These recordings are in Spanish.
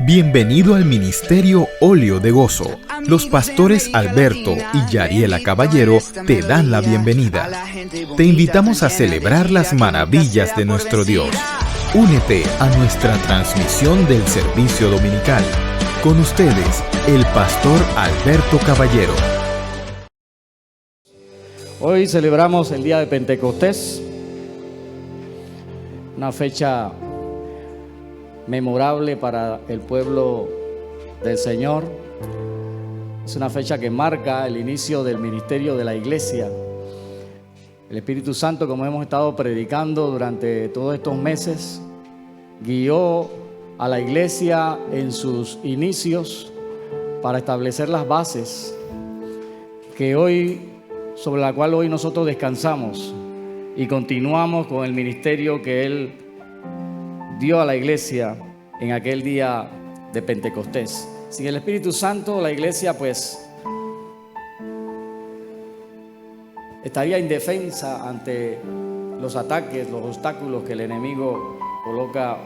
Bienvenido al Ministerio Óleo de Gozo. Los pastores Alberto y Yariela Caballero te dan la bienvenida. Te invitamos a celebrar las maravillas de nuestro Dios. Únete a nuestra transmisión del servicio dominical. Con ustedes, el pastor Alberto Caballero. Hoy celebramos el día de Pentecostés, una fecha memorable para el pueblo del Señor. Es una fecha que marca el inicio del ministerio de la iglesia. El Espíritu Santo, como hemos estado predicando durante todos estos meses, guió a la iglesia en sus inicios para establecer las bases sobre la cual hoy nosotros descansamos y continuamos con el ministerio que Él dio a la iglesia en aquel día de Pentecostés. Sin el Espíritu Santo, la iglesia estaría indefensa ante los ataques, los obstáculos que el enemigo coloca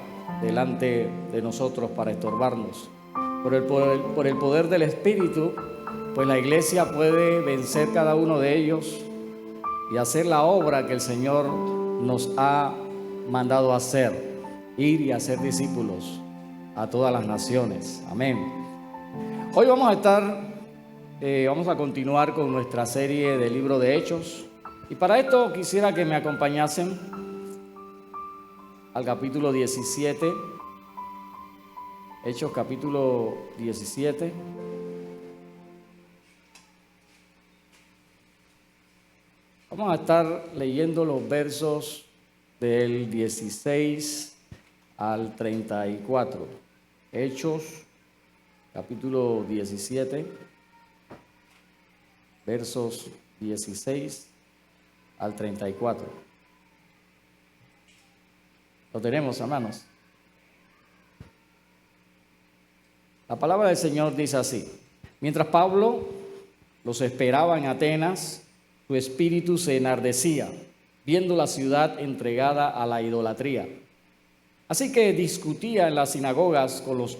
delante de nosotros para estorbarnos. Por el poder del Espíritu, pues la iglesia puede vencer cada uno de ellos y hacer la obra que el Señor nos ha mandado hacer: ir y hacer discípulos a todas las naciones. Amén. Hoy vamos a continuar con nuestra serie del libro de Hechos, y para esto quisiera que me acompañasen al capítulo 17, Hechos capítulo 17. Vamos a estar leyendo los versos del 16 al 34. Hechos capítulo 17, versos 16 al 34. Lo tenemos, hermanos. La palabra del Señor dice así: mientras Pablo los esperaba en Atenas, su espíritu se enardecía, viendo la ciudad entregada a la idolatría. Así que discutía en las sinagogas con los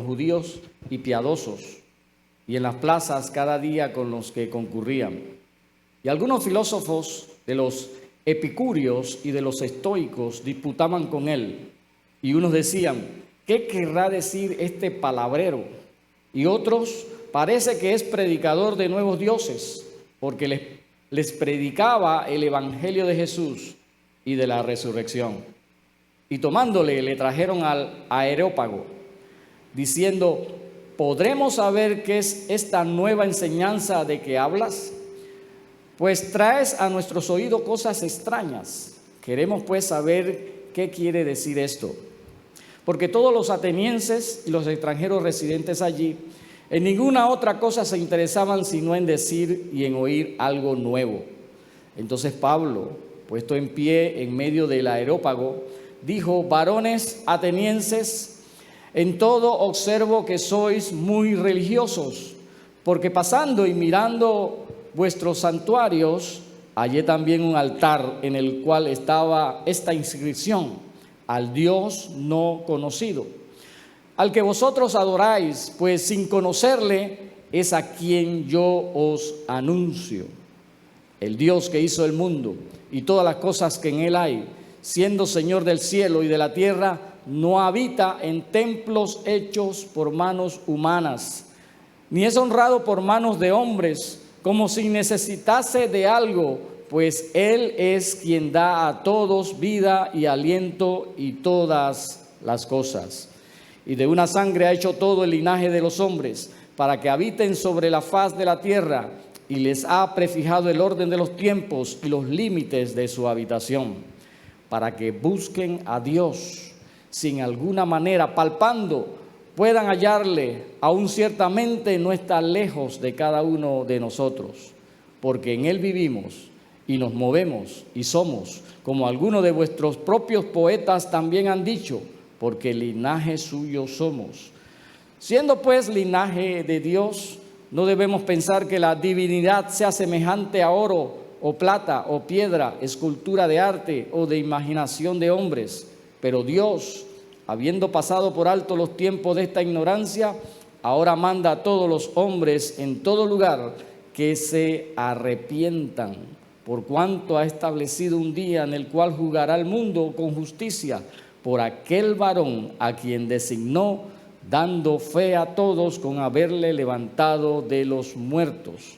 judíos y piadosos, y en las plazas cada día con los que concurrían. Y algunos filósofos de los epicúreos y de los estoicos disputaban con él, y unos decían: ¿qué querrá decir este palabrero? Y otros: parece que es predicador de nuevos dioses, porque les predicaba el evangelio de Jesús y de la resurrección. Y tomándole, le trajeron al Areópago, diciendo: ¿podremos saber qué es esta nueva enseñanza de que hablas? Pues traes a nuestros oídos cosas extrañas. Queremos pues saber qué quiere decir esto. Porque todos los atenienses y los extranjeros residentes allí en ninguna otra cosa se interesaban sino en decir y en oír algo nuevo. Entonces Pablo, puesto en pie en medio del Areópago, dijo: varones atenienses, en todo observo que sois muy religiosos, porque pasando y mirando vuestros santuarios, hallé también un altar en el cual estaba esta inscripción: al Dios no conocido, al que vosotros adoráis, pues sin conocerle es a quien yo os anuncio. El Dios que hizo el mundo y todas las cosas que en él hay, siendo Señor del cielo y de la tierra, no habita en templos hechos por manos humanas, ni es honrado por manos de hombres, como si necesitase de algo, pues Él es quien da a todos vida y aliento y todas las cosas. Y de una sangre ha hecho todo el linaje de los hombres, para que habiten sobre la faz de la tierra, y les ha prefijado el orden de los tiempos y los límites de su habitación, para que busquen a Dios, sin alguna manera palpando puedan hallarle, aún ciertamente no está lejos de cada uno de nosotros, porque en Él vivimos y nos movemos y somos, como algunos de vuestros propios poetas también han dicho, porque linaje suyo somos. Siendo pues linaje de Dios, no debemos pensar que la divinidad sea semejante a oro o plata o piedra, escultura de arte o de imaginación de hombres, pero Dios habiendo pasado por alto los tiempos de esta ignorancia, ahora manda a todos los hombres en todo lugar que se arrepientan, por cuanto ha establecido un día en el cual juzgará al mundo con justicia por aquel varón a quien designó, dando fe a todos con haberle levantado de los muertos.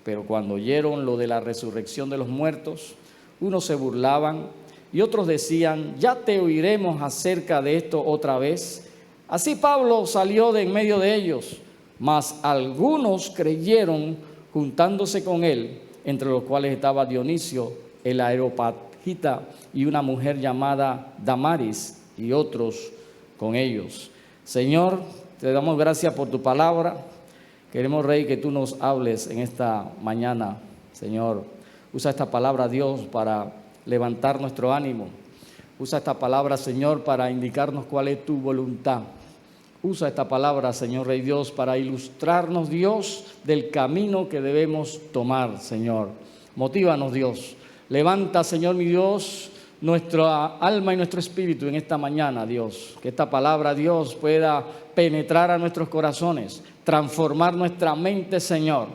Pero cuando oyeron lo de la resurrección de los muertos, unos se burlaban y otros decían: ya te oiremos acerca de esto otra vez. Así Pablo salió de en medio de ellos, mas algunos creyeron juntándose con él, entre los cuales estaba Dionisio el Areopagita y una mujer llamada Damaris, y otros con ellos. Señor, te damos gracias por tu palabra. Queremos, Rey, que tú nos hables en esta mañana. Señor, usa esta palabra, Dios, para levantar nuestro ánimo. Usa esta palabra, Señor, para indicarnos cuál es tu voluntad. Usa esta palabra, Señor Rey Dios, para ilustrarnos, Dios, del camino que debemos tomar, Señor. Motívanos, Dios. Levanta, Señor mi Dios, nuestra alma y nuestro espíritu en esta mañana, Dios. Que esta palabra, Dios, pueda penetrar a nuestros corazones, transformar nuestra mente, Señor.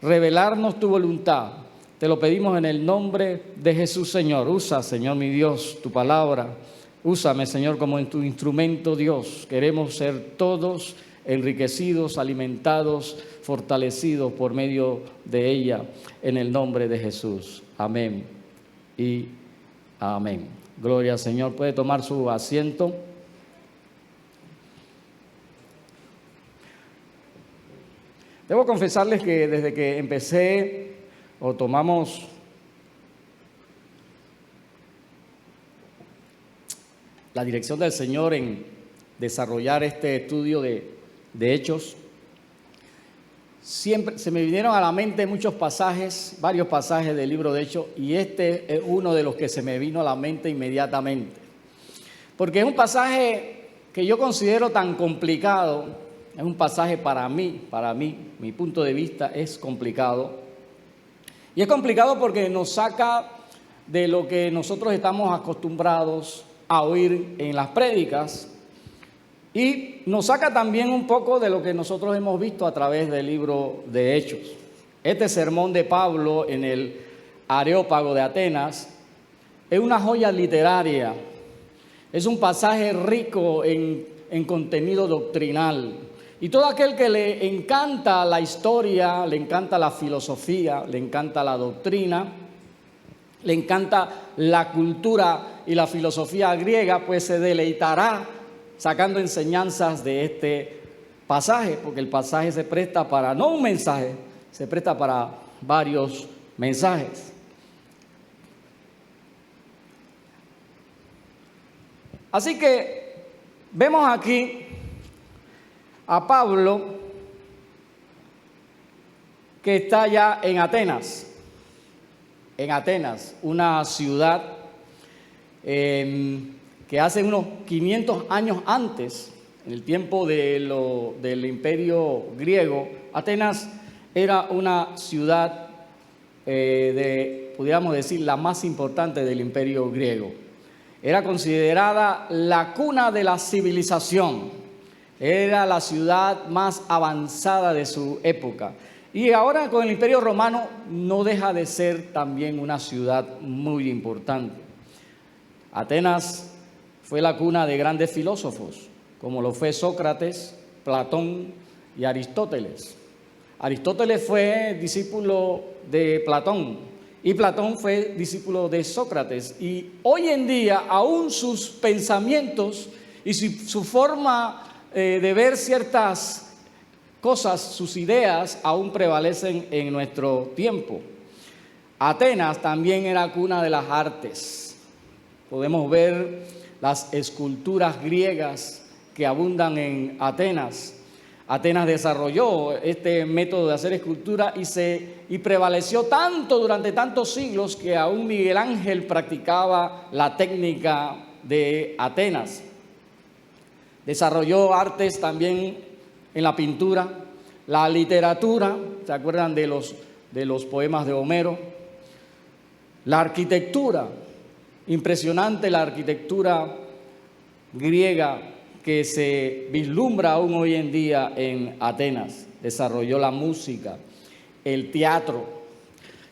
Revelarnos tu voluntad. Te lo pedimos en el nombre de Jesús, Señor. Usa, Señor mi Dios, tu palabra. Úsame, Señor, como en tu instrumento, Dios. Queremos ser todos enriquecidos, alimentados, fortalecidos por medio de ella, en el nombre de Jesús. Amén y amén. Gloria al Señor. Puede tomar su asiento. Debo confesarles que desde que empecé o tomamos la dirección del Señor en desarrollar este estudio de Hechos, siempre se me vinieron a la mente muchos pasajes, varios pasajes del libro de Hechos, y este es uno de los que se me vino a la mente inmediatamente. Porque es un pasaje que yo considero tan complicado, es un pasaje para mí, mi punto de vista es complicado. Y es complicado porque nos saca de lo que nosotros estamos acostumbrados a oír en las prédicas y nos saca también un poco de lo que nosotros hemos visto a través del libro de Hechos. Este sermón de Pablo en el Areópago de Atenas es una joya literaria, es un pasaje rico en contenido doctrinal. Y todo aquel que le encanta la historia, le encanta la filosofía, le encanta la doctrina, le encanta la cultura y la filosofía griega, pues se deleitará sacando enseñanzas de este pasaje, porque el pasaje se presta para, no un mensaje, se presta para varios mensajes. Así que vemos aquí a Pablo que está ya en Atenas, una ciudad que hace unos 500 años antes, en el tiempo del Imperio griego, Atenas era una ciudad pudiéramos decir, la más importante del Imperio griego. Era considerada la cuna de la civilización. Era la ciudad más avanzada de su época. Y ahora con el Imperio Romano no deja de ser también una ciudad muy importante. Atenas fue la cuna de grandes filósofos, como lo fue Sócrates, Platón y Aristóteles. Aristóteles fue discípulo de Platón y Platón fue discípulo de Sócrates. Y hoy en día aún sus pensamientos y su forma de ver ciertas cosas, sus ideas, aún prevalecen en nuestro tiempo. Atenas también era cuna de las artes. Podemos ver las esculturas griegas que abundan en Atenas. Atenas desarrolló este método de hacer escultura y prevaleció tanto durante tantos siglos que aún Miguel Ángel practicaba la técnica de Atenas. Desarrolló artes también en la pintura, la literatura, ¿se acuerdan de los poemas de Homero? La arquitectura, impresionante la arquitectura griega que se vislumbra aún hoy en día en Atenas. Desarrolló la música, el teatro.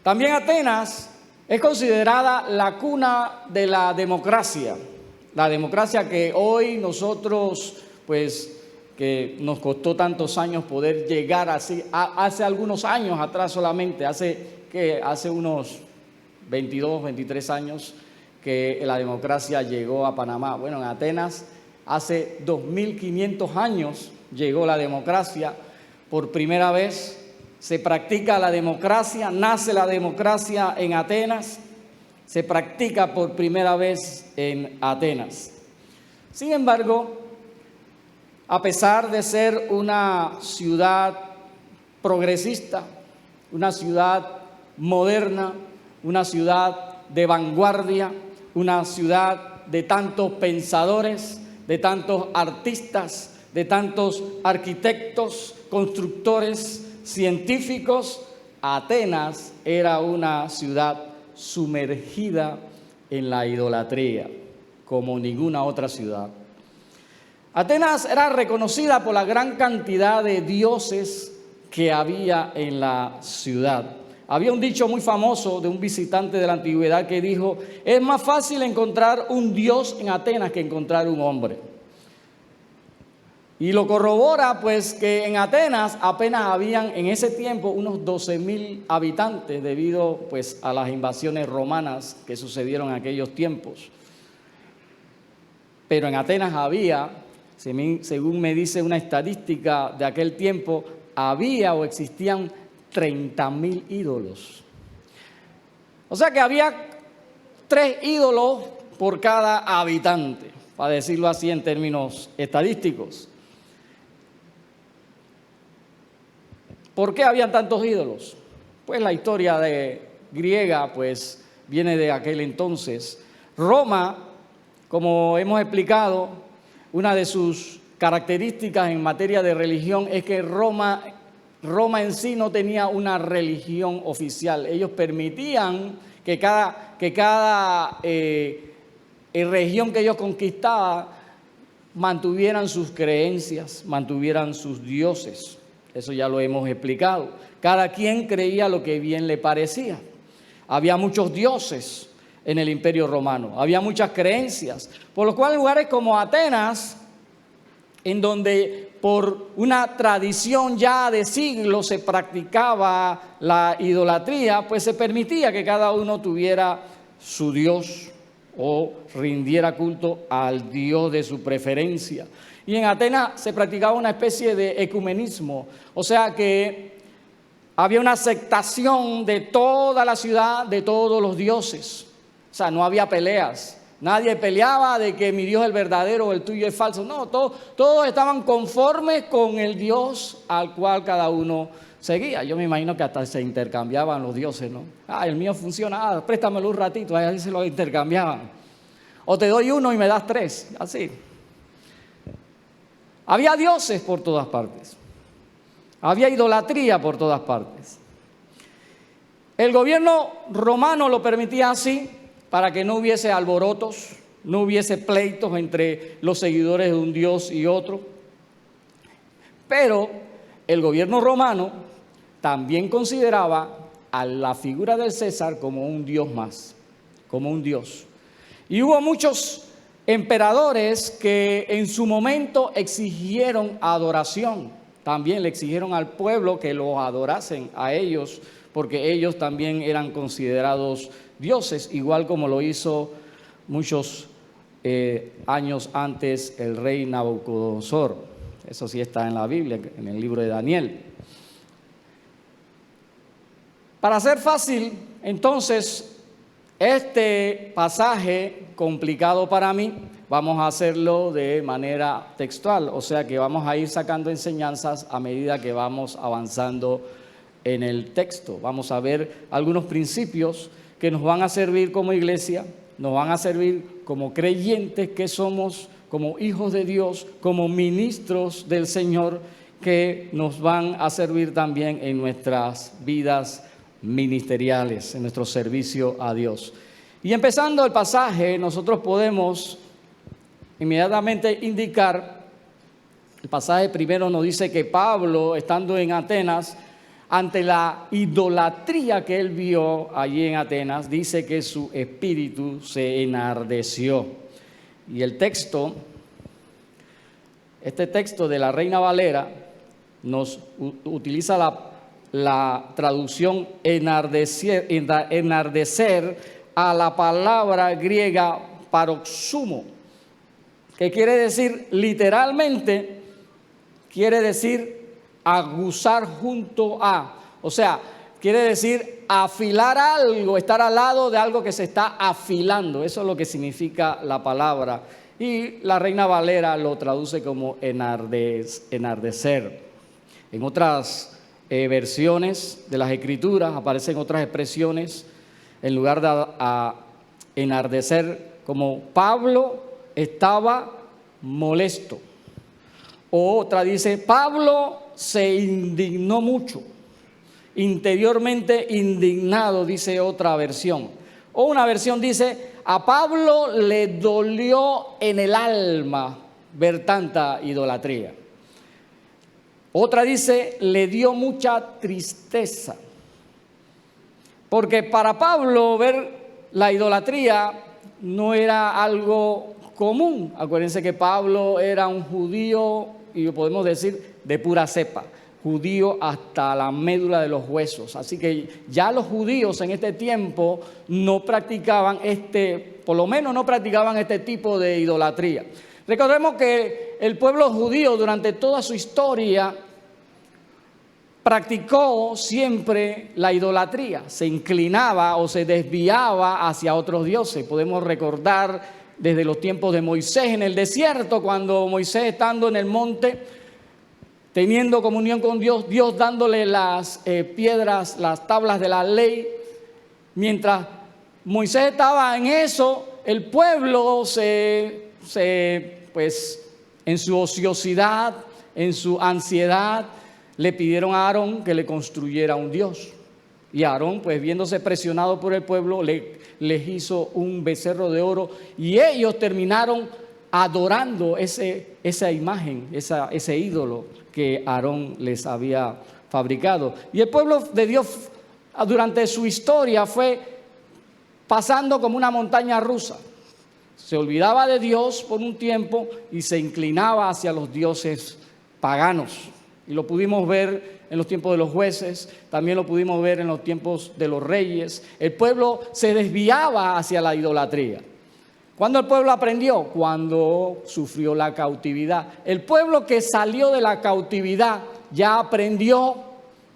También Atenas es considerada la cuna de la democracia que hoy nosotros, pues, que nos costó tantos años poder llegar así, hace algunos años atrás solamente, hace unos 22, 23 años que la democracia llegó a Panamá. Bueno, en Atenas hace 2500 años llegó la democracia. Por primera vez se practica la democracia, nace la democracia en Atenas, se practica por primera vez en Atenas. Sin embargo, a pesar de ser una ciudad progresista, una ciudad moderna, una ciudad de vanguardia, una ciudad de tantos pensadores, de tantos artistas, de tantos arquitectos, constructores, científicos, Atenas era una ciudad sumergida en la idolatría, como ninguna otra ciudad. Atenas era reconocida por la gran cantidad de dioses que había en la ciudad. Había un dicho muy famoso de un visitante de la antigüedad que dijo: es más fácil encontrar un dios en Atenas que encontrar un hombre. Y lo corrobora pues que en Atenas apenas habían en ese tiempo unos 12,000 habitantes debido pues a las invasiones romanas que sucedieron en aquellos tiempos. Pero en Atenas había, según me dice una estadística de aquel tiempo, había o existían 30,000 ídolos. O sea que había 3 ídolos por cada habitante, para decirlo así en términos estadísticos. ¿Por qué habían tantos ídolos? Pues la historia griega pues viene de aquel entonces. Roma, como hemos explicado, una de sus características en materia de religión es que Roma en sí no tenía una religión oficial. Ellos permitían que cada región que ellos conquistaban mantuvieran sus creencias, mantuvieran sus dioses. Eso ya lo hemos explicado. Cada quien creía lo que bien le parecía. Había muchos dioses en el Imperio Romano, había muchas creencias, por lo cual lugares como Atenas, en donde por una tradición ya de siglos se practicaba la idolatría, pues se permitía que cada uno tuviera su dios o rindiera culto al dios de su preferencia. Y en Atenas se practicaba una especie de ecumenismo, o sea que había una aceptación de toda la ciudad, de todos los dioses. O sea, no había peleas. Nadie peleaba de que mi Dios es el verdadero o el tuyo es falso. No, todos estaban conformes con el Dios al cual cada uno seguía. Yo me imagino que hasta se intercambiaban los dioses, ¿no? El mío funciona, préstamelo un ratito, ahí se lo intercambiaban. O te doy uno y me das 3, así. Había dioses por todas partes. Había idolatría por todas partes. El gobierno romano lo permitía así para que no hubiese alborotos, no hubiese pleitos entre los seguidores de un dios y otro. Pero el gobierno romano también consideraba a la figura del César como un dios más, como un dios. Y hubo muchos emperadores que en su momento exigieron adoración. También le exigieron al pueblo que los adorasen a ellos, porque ellos también eran considerados dioses, igual como lo hizo muchos años antes el rey Nabucodonosor. Eso sí está en la Biblia, en el libro de Daniel. Para hacer fácil, entonces, este pasaje complicado para mí, vamos a hacerlo de manera textual, o sea que vamos a ir sacando enseñanzas a medida que vamos avanzando en el texto. Vamos a ver algunos principios que nos van a servir como iglesia, nos van a servir como creyentes que somos, como hijos de Dios, como ministros del Señor, que nos van a servir también en nuestras vidas ministeriales, en nuestro servicio a Dios. Y empezando el pasaje, nosotros podemos inmediatamente indicar, el pasaje primero nos dice que Pablo, estando en Atenas, ante la idolatría que él vio allí en Atenas, dice que su espíritu se enardeció. Y el texto, este texto de la Reina Valera, nos utiliza la traducción enardecer a la palabra griega paroxumo, que quiere decir literalmente, quiere decir aguzar junto a, o sea, quiere decir afilar algo, estar al lado de algo que se está afilando. Eso es lo que significa la palabra. Y la Reina Valera lo traduce como enardecer. En otras versiones de las Escrituras aparecen otras expresiones en lugar de enardecer, como Pablo estaba molesto. O otra dice, Pablo se indignó mucho, interiormente indignado, dice otra versión. O una versión dice, a Pablo le dolió en el alma ver tanta idolatría. Otra dice, le dio mucha tristeza. Porque para Pablo ver la idolatría no era algo común. Acuérdense que Pablo era un judío, y podemos decir de pura cepa, judío hasta la médula de los huesos. Así que ya los judíos en este tiempo no practicaban por lo menos no practicaban este tipo de idolatría. Recordemos que el pueblo judío durante toda su historia practicó siempre la idolatría, se inclinaba o se desviaba hacia otros dioses. Podemos recordar desde los tiempos de Moisés en el desierto, cuando Moisés, estando en el monte, teniendo comunión con Dios, Dios dándole las piedras, las tablas de la ley. Mientras Moisés estaba en eso, el pueblo pues en su ociosidad, en su ansiedad, le pidieron a Aarón que le construyera un dios. Y Aarón, pues viéndose presionado por el pueblo, les hizo un becerro de oro, y ellos terminaron adorando esa imagen, ese ídolo que Aarón les había fabricado. Y el pueblo de Dios durante su historia fue pasando como una montaña rusa. Se olvidaba de Dios por un tiempo y se inclinaba hacia los dioses paganos. Y lo pudimos ver en los tiempos de los jueces, también lo pudimos ver en los tiempos de los reyes. El pueblo se desviaba hacia la idolatría. ¿Cuándo el pueblo aprendió? Cuando sufrió la cautividad. El pueblo que salió de la cautividad ya aprendió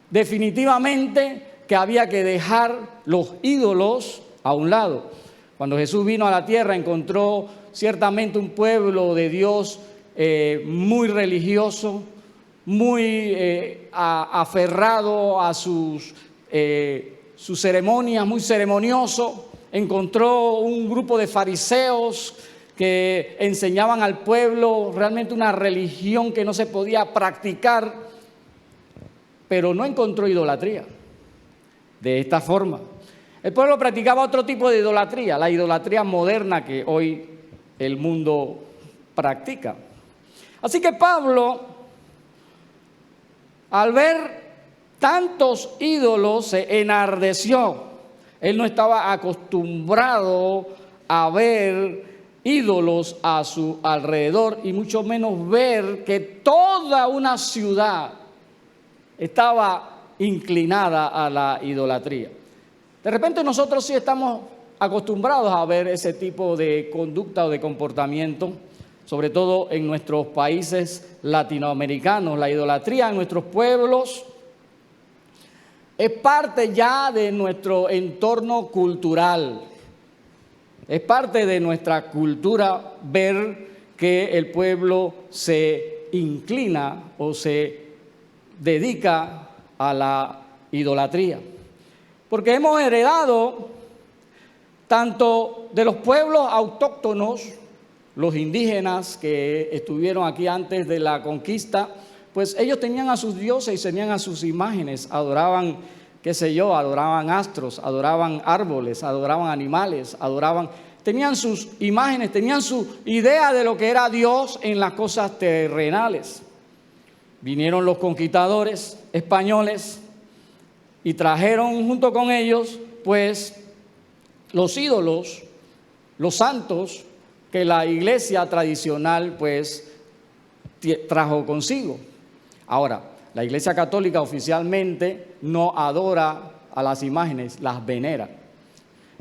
definitivamente que había que dejar los ídolos a un lado. Cuando Jesús vino a la tierra, encontró ciertamente un pueblo de Dios muy religioso, muy aferrado a sus ceremonias, muy ceremonioso. Encontró un grupo de fariseos que enseñaban al pueblo realmente una religión que no se podía practicar, pero no encontró idolatría de esta forma. El pueblo practicaba otro tipo de idolatría, la idolatría moderna que hoy el mundo practica. Así que Pablo, al ver tantos ídolos, se enardeció. Él no estaba acostumbrado a ver ídolos a su alrededor, y mucho menos ver que toda una ciudad estaba inclinada a la idolatría. De repente nosotros sí estamos acostumbrados a ver ese tipo de conducta o de comportamiento, sobre todo en nuestros países latinoamericanos. La idolatría en nuestros pueblos es parte ya de nuestro entorno cultural. Es parte de nuestra cultura ver que el pueblo se inclina o se dedica a la idolatría. Porque hemos heredado tanto de los pueblos autóctonos, los indígenas que estuvieron aquí antes de la conquista, pues ellos tenían a sus dioses y tenían a sus imágenes, adoraban, adoraban astros, adoraban árboles, adoraban animales, adoraban tenían sus imágenes, tenían su idea de lo que era Dios en las cosas terrenales. Vinieron los conquistadores españoles y trajeron junto con ellos, pues, los ídolos, los santos que la iglesia tradicional, pues, trajo consigo. Ahora, la iglesia católica oficialmente no adora a las imágenes, las venera.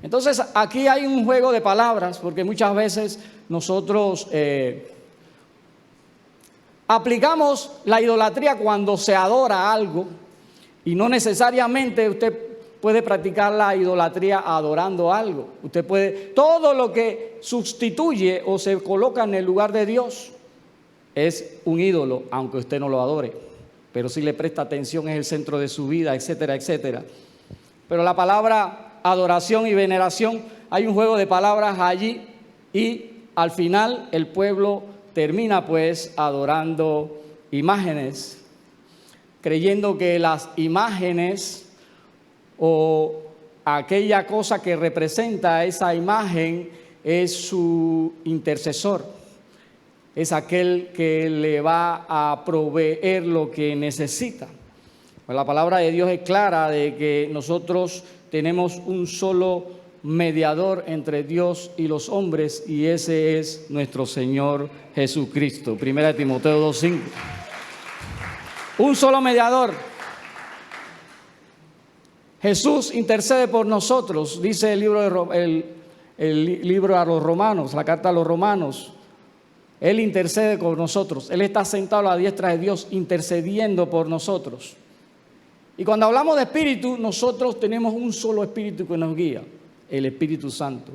Entonces, aquí hay un juego de palabras, porque muchas veces nosotros aplicamos la idolatría cuando se adora algo, y no necesariamente usted puede practicar la idolatría adorando algo. Usted puede, todo lo que sustituye o se coloca en el lugar de Dios es un ídolo, aunque usted no lo adore. Pero si le presta atención, es el centro de su vida, etcétera, etcétera. Pero la palabra adoración y veneración, hay un juego de palabras allí, y al final el pueblo termina pues adorando imágenes, creyendo que las imágenes o aquella cosa que representa esa imagen es su intercesor, es aquel que le va a proveer lo que necesita. Pues la palabra de Dios es clara de que nosotros tenemos un solo mediador entre Dios y los hombres, y ese es nuestro Señor Jesucristo. 1 Timoteo 2:5. Un solo mediador. Jesús intercede por nosotros, dice el libro a los Romanos, la carta a los Romanos. Él intercede por nosotros. Él está sentado a la diestra de Dios intercediendo por nosotros. Y cuando hablamos de espíritu, nosotros tenemos un solo espíritu que nos guía, el Espíritu Santo.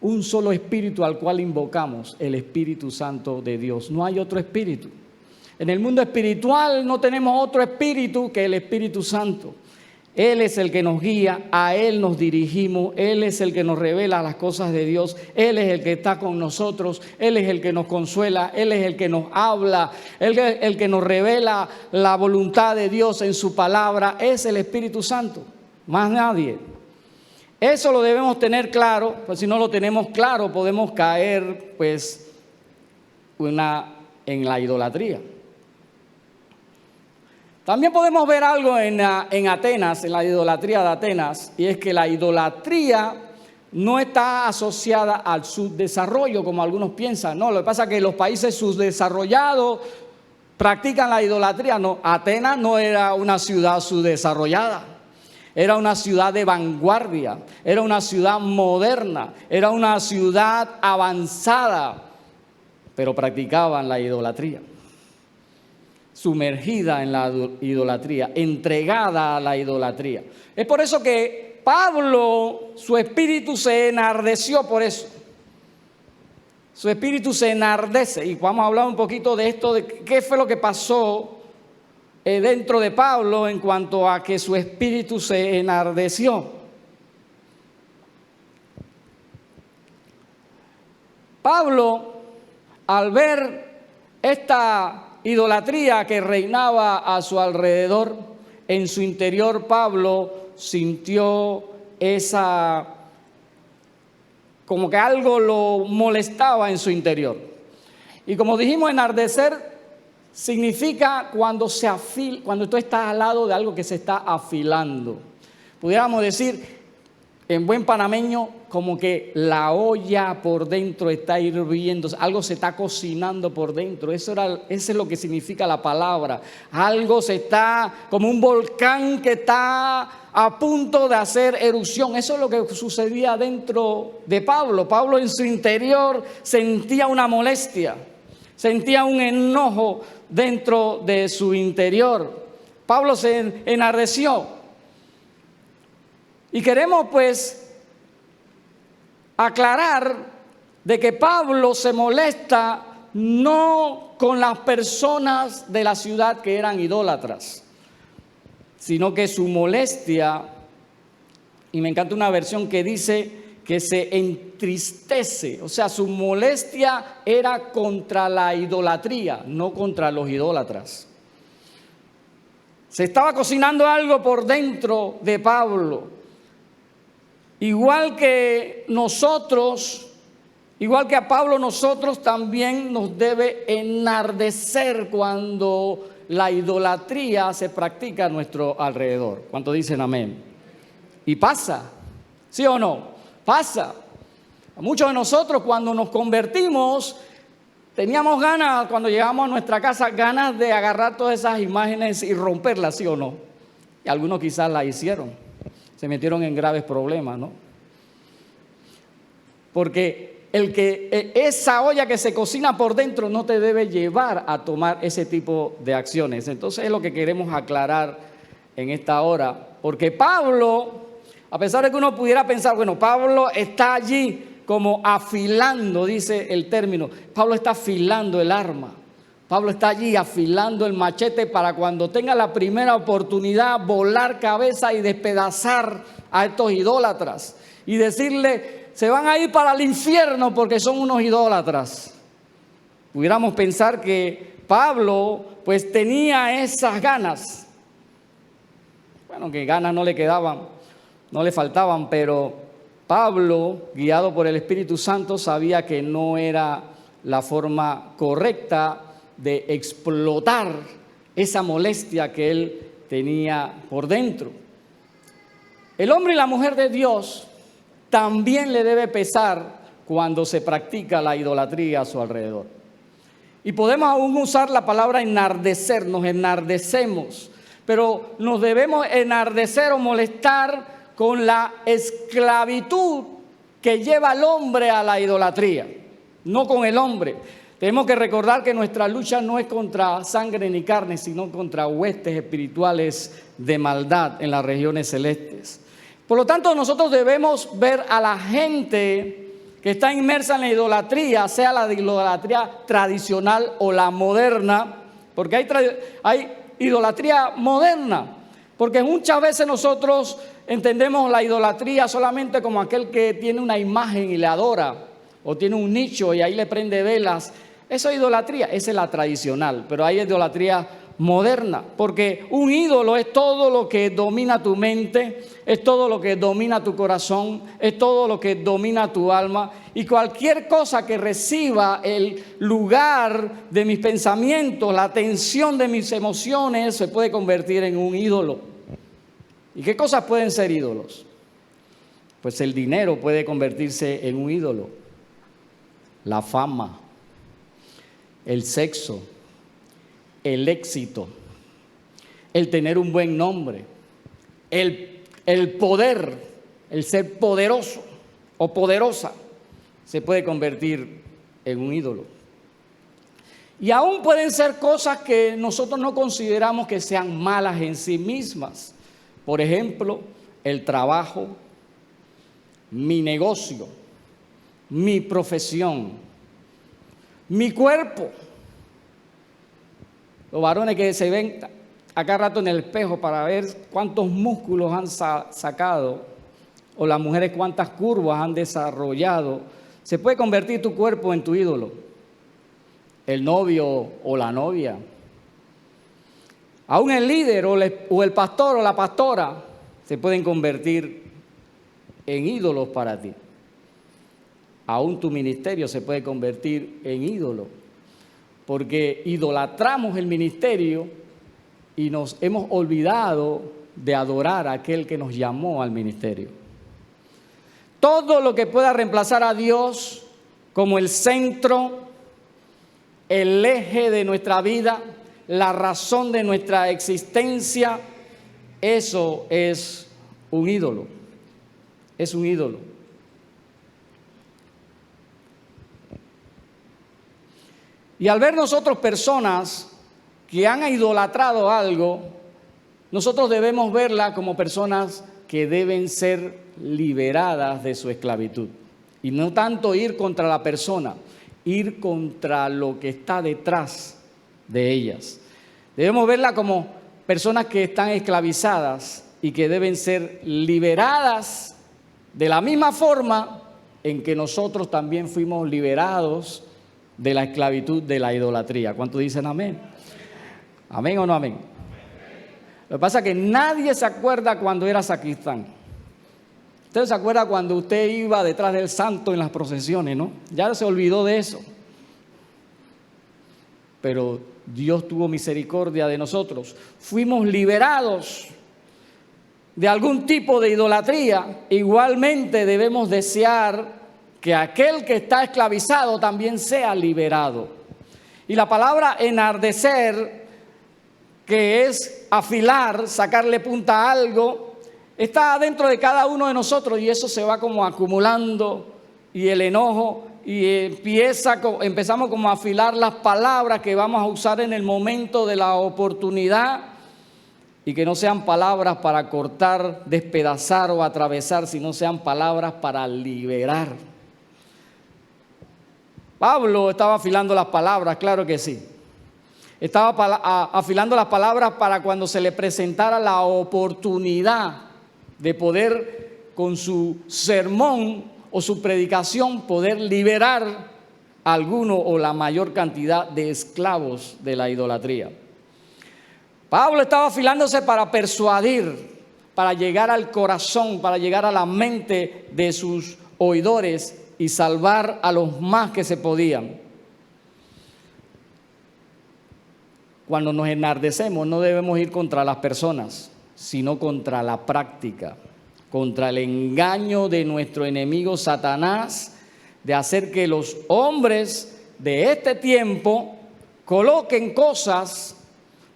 Un solo espíritu al cual invocamos, el Espíritu Santo de Dios. No hay otro espíritu. En el mundo espiritual no tenemos otro espíritu que el Espíritu Santo. Él es el que nos guía, a Él nos dirigimos, Él es el que nos revela las cosas de Dios, Él es el que está con nosotros, Él es el que nos consuela, Él es el que nos habla, Él es el que nos revela la voluntad de Dios en su palabra, es el Espíritu Santo, más nadie. Eso lo debemos tener claro, pues si no lo tenemos claro podemos caer pues en la idolatría. También podemos ver algo en Atenas, en la idolatría de Atenas, y es que la idolatría no está asociada al subdesarrollo, como algunos piensan. No, lo que pasa es que los países subdesarrollados practican la idolatría. No, Atenas no era una ciudad subdesarrollada, era una ciudad de vanguardia, era una ciudad moderna, era una ciudad avanzada, pero practicaban la idolatría. Sumergida en la idolatría, entregada a la idolatría. Es por eso que Pablo, su espíritu se enardeció por eso. Su espíritu se enardece. Y vamos a hablar un poquito de esto, de qué fue lo que pasó dentro de Pablo en cuanto a que su espíritu se enardeció. Pablo, al ver esta idolatría que reinaba a su alrededor, en su interior Pablo sintió como que algo lo molestaba en su interior. Y como dijimos, enardecer significa cuando tú estás al lado de algo que se está afilando. Pudiéramos decir, en buen panameño, como que la olla por dentro está hirviendo, algo se está cocinando por dentro. Eso es lo que significa la palabra. Algo se está, como un volcán que está a punto de hacer erupción. Eso es lo que sucedía dentro de Pablo. Pablo en su interior sentía una molestia, sentía un enojo dentro de su interior. Pablo se enardeció. Y queremos pues aclarar de que Pablo se molesta no con las personas de la ciudad que eran idólatras, sino que su molestia, y me encanta una versión que dice que se entristece, o sea, su molestia era contra la idolatría, no contra los idólatras. Se estaba cocinando algo por dentro de Pablo. Igual que nosotros Igual que a Pablo, nosotros también nos debe enardecer cuando la idolatría se practica a nuestro alrededor. ¿Cuántos dicen amén? Y pasa, ¿sí o no? Pasa. Muchos de nosotros cuando nos convertimos teníamos ganas, cuando llegamos a nuestra casa, ganas de agarrar todas esas imágenes y romperlas, ¿sí o no? Y algunos quizás la hicieron, se metieron en graves problemas, ¿no? Porque esa olla que se cocina por dentro no te debe llevar a tomar ese tipo de acciones. Entonces es lo que queremos aclarar en esta hora, porque Pablo, a pesar de que uno pudiera pensar, bueno, Pablo está allí como afilando, dice el término. Pablo está afilando el arma. Pablo está allí afilando el machete para cuando tenga la primera oportunidad volar cabeza y despedazar a estos idólatras y decirle, se van a ir para el infierno porque son unos idólatras. Pudiéramos pensar que Pablo pues tenía esas ganas. Bueno, que ganas no le quedaban, no le faltaban, pero Pablo, guiado por el Espíritu Santo, sabía que no era la forma correcta de explotar esa molestia que él tenía por dentro. El hombre y la mujer de Dios también le debe pesar cuando se practica la idolatría a su alrededor. Y podemos aún usar la palabra enardecer, nos enardecemos, pero nos debemos enardecer o molestar con la esclavitud que lleva al hombre a la idolatría, no con el hombre. Tenemos que recordar que nuestra lucha no es contra sangre ni carne, sino contra huestes espirituales de maldad en las regiones celestes. Por lo tanto, nosotros debemos ver a la gente que está inmersa en la idolatría, sea la idolatría tradicional o la moderna, porque hay idolatría moderna, porque muchas veces nosotros entendemos la idolatría solamente como aquel que tiene una imagen y le adora, o tiene un nicho y ahí le prende velas. Eso es idolatría, esa es la tradicional, pero hay idolatría moderna, porque un ídolo es todo lo que domina tu mente, es todo lo que domina tu corazón, es todo lo que domina tu alma, y cualquier cosa que reciba el lugar de mis pensamientos, la atención de mis emociones, se puede convertir en un ídolo. ¿Y qué cosas pueden ser ídolos? Pues el dinero puede convertirse en un ídolo, la fama, el sexo, el éxito, el tener un buen nombre, el poder, el ser poderoso o poderosa, se puede convertir en un ídolo. Y aún pueden ser cosas que nosotros no consideramos que sean malas en sí mismas. Por ejemplo, el trabajo, mi negocio, mi profesión, mi cuerpo. Los varones que se ven a cada rato en el espejo para ver cuántos músculos han sacado, o las mujeres cuántas curvas han desarrollado, se puede convertir tu cuerpo en tu ídolo. El novio o la novia. Aún el líder o el pastor o la pastora se pueden convertir en ídolos para ti. Aún tu ministerio se puede convertir en ídolo, porque idolatramos el ministerio y nos hemos olvidado de adorar a aquel que nos llamó al ministerio. Todo lo que pueda reemplazar a Dios como el centro, el eje de nuestra vida, la razón de nuestra existencia, eso es un ídolo. Es un ídolo. Y al ver nosotros personas que han idolatrado algo, nosotros debemos verla como personas que deben ser liberadas de su esclavitud. Y no tanto ir contra la persona, ir contra lo que está detrás de ellas. Debemos verla como personas que están esclavizadas y que deben ser liberadas de la misma forma en que nosotros también fuimos liberados de la esclavitud de la idolatría. ¿Cuántos dicen amén? ¿Amén o no amén? Lo que pasa es que nadie se acuerda cuando era sacristán. Usted se acuerda cuando usted iba detrás del santo en las procesiones, ¿no? Ya se olvidó de eso. Pero Dios tuvo misericordia de nosotros. Fuimos liberados de algún tipo de idolatría. Igualmente debemos desear que aquel que está esclavizado también sea liberado. Y la palabra enardecer, que es afilar, sacarle punta a algo, está dentro de cada uno de nosotros, y eso se va como acumulando, y el enojo, y empezamos como a afilar las palabras que vamos a usar en el momento de la oportunidad, y que no sean palabras para cortar, despedazar o atravesar, sino sean palabras para liberar. Pablo estaba afilando las palabras, claro que sí. Estaba afilando las palabras para cuando se le presentara la oportunidad de poder, con su sermón o su predicación, poder liberar a alguno o la mayor cantidad de esclavos de la idolatría. Pablo estaba afilándose para persuadir, para llegar al corazón, para llegar a la mente de sus oidores y salvar a los más que se podían. Cuando nos enardecemos no debemos ir contra las personas, sino contra la práctica, contra el engaño de nuestro enemigo Satanás, de hacer que los hombres de este tiempo coloquen cosas,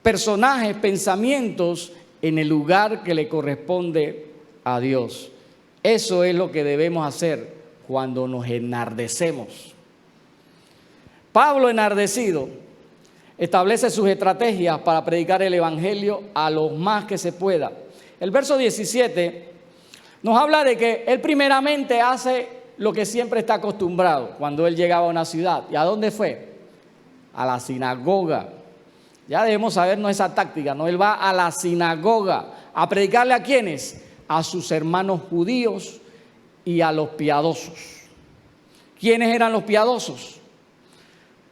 personajes, pensamientos en el lugar que le corresponde a Dios. Eso es lo que debemos hacer cuando nos enardecemos. Pablo, enardecido, establece sus estrategias para predicar el evangelio a los más que se pueda. El verso 17 nos habla de que él primeramente hace lo que siempre está acostumbrado cuando él llegaba a una ciudad. ¿Y a dónde fue? A la sinagoga. Ya debemos sabernos esa táctica, ¿no? Él va a la sinagoga a predicarle ¿a quiénes? A sus hermanos judíos y a los piadosos. ¿Quiénes eran los piadosos?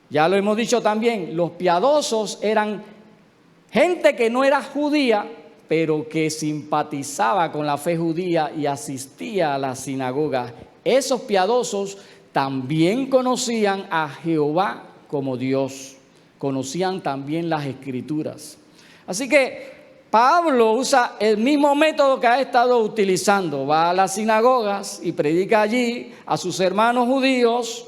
Ya lo hemos dicho también, los piadosos eran gente que no era judía, pero que simpatizaba con la fe judía y asistía a la sinagoga. Esos piadosos también conocían a Jehová como Dios, conocían también las Escrituras. Así que Pablo usa el mismo método que ha estado utilizando. Va a las sinagogas y predica allí a sus hermanos judíos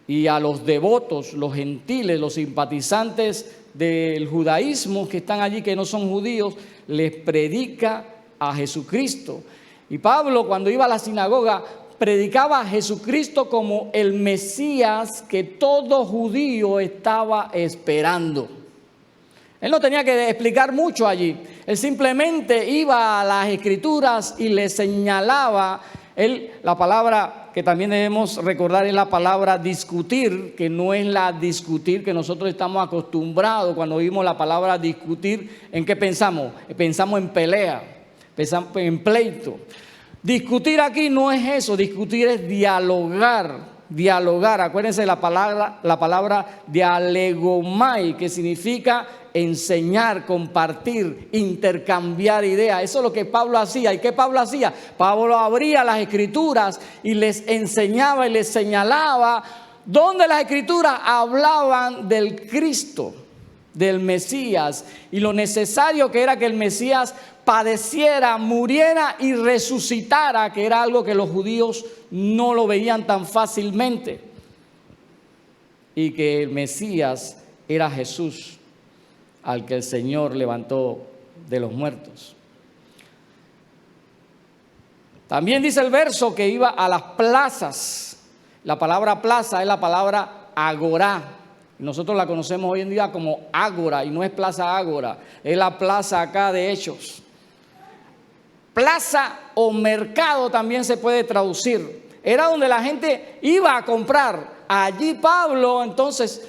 y a los devotos, los gentiles, los simpatizantes del judaísmo que están allí, que no son judíos, les predica a Jesucristo. Y Pablo, cuando iba a la sinagoga, predicaba a Jesucristo como el Mesías que todo judío estaba esperando. Él no tenía que explicar mucho allí. Él simplemente iba a las Escrituras y le señalaba. La palabra que también debemos recordar es la palabra discutir, que no es la discutir que nosotros estamos acostumbrados. Cuando oímos la palabra discutir, ¿en qué pensamos? Pensamos en pelea, pensamos en pleito. Discutir aquí no es eso, discutir es dialogar. Dialogar, acuérdense de la palabra dialegomai, que significa enseñar, compartir, intercambiar ideas. Eso es lo que Pablo hacía. ¿Y qué Pablo hacía? Pablo abría las Escrituras y les enseñaba y les señalaba donde las Escrituras hablaban del Cristo, del Mesías, y lo necesario que era que el Mesías padeciera, muriera y resucitara, que era algo que los judíos no lo veían tan fácilmente, y que el Mesías era Jesús, al que el Señor levantó de los muertos. También dice el verso que iba a las plazas. La palabra plaza es la palabra agorá. Nosotros la conocemos hoy en día como ágora, y no es plaza ágora, es la plaza acá de Hechos. Plaza o mercado también se puede traducir. Era donde la gente iba a comprar. Allí Pablo entonces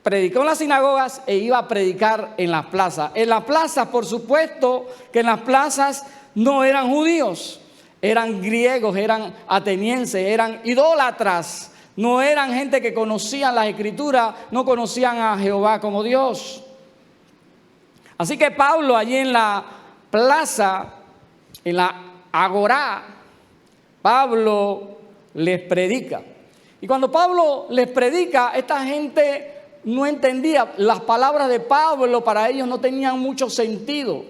predicó en las sinagogas e iba a predicar en las plazas. En las plazas, por supuesto, que en las plazas no eran judíos, eran griegos, eran atenienses, eran idólatras. No eran gente que conocían las Escrituras, no conocían a Jehová como Dios. Así que Pablo allí en la plaza, en la agorá, Pablo les predica. Y cuando Pablo les predica, esta gente no entendía. Las palabras de Pablo para ellos no tenían mucho sentido.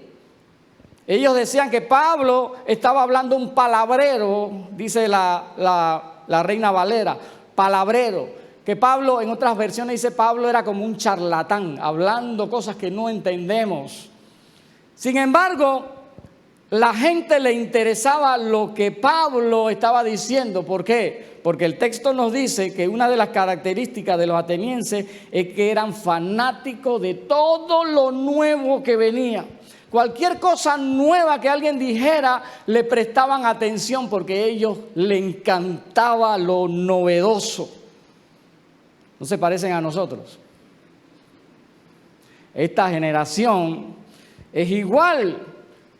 Ellos decían que Pablo estaba hablando un palabrero, dice la Reina Valera, palabrero. Que Pablo, en otras versiones dice, Pablo era como un charlatán, hablando cosas que no entendemos. Sin embargo, la gente le interesaba lo que Pablo estaba diciendo. ¿Por qué? Porque el texto nos dice que una de las características de los atenienses es que eran fanáticos de todo lo nuevo que venía. Cualquier cosa nueva que alguien dijera, le prestaban atención porque a ellos les encantaba lo novedoso. ¿No se parecen a nosotros? Esta generación es igual,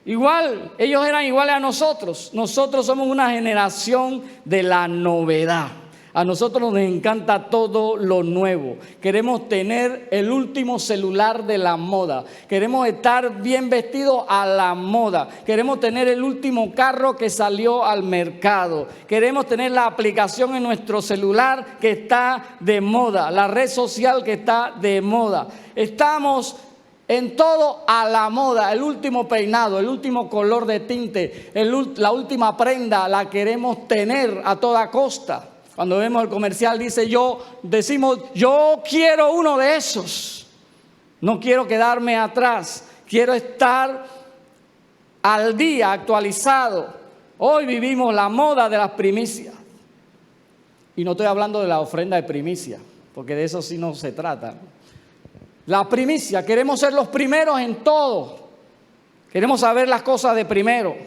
ellos eran iguales a nosotros. Nosotros somos una generación de la novedad. A nosotros nos encanta todo lo nuevo. Queremos tener el último celular de la moda. Queremos estar bien vestidos a la moda. Queremos tener el último carro que salió al mercado. Queremos tener la aplicación en nuestro celular que está de moda. La red social que está de moda. Estamos en todo a la moda. El último peinado, el último color de tinte, la última prenda la queremos tener a toda costa. Cuando vemos el comercial decimos, yo quiero uno de esos. No quiero quedarme atrás. Quiero estar al día, actualizado. Hoy vivimos la moda de las primicias. Y no estoy hablando de la ofrenda de primicia, porque de eso sí no se trata. La primicia, queremos ser los primeros en todo. Queremos saber las cosas de primero.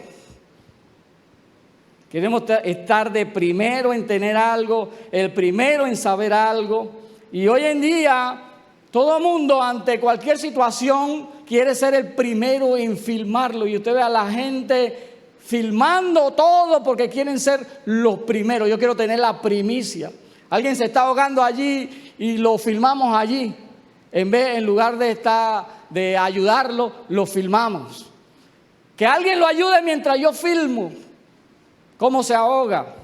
Queremos estar de primero en tener algo, el primero en saber algo. Y hoy en día, todo el mundo ante cualquier situación quiere ser el primero en filmarlo. Y usted ve a la gente filmando todo porque quieren ser los primeros. Yo quiero tener la primicia. Alguien se está ahogando allí y lo filmamos allí. En lugar de ayudarlo, lo filmamos. Que alguien lo ayude mientras yo filmo. ¿Cómo se ahoga?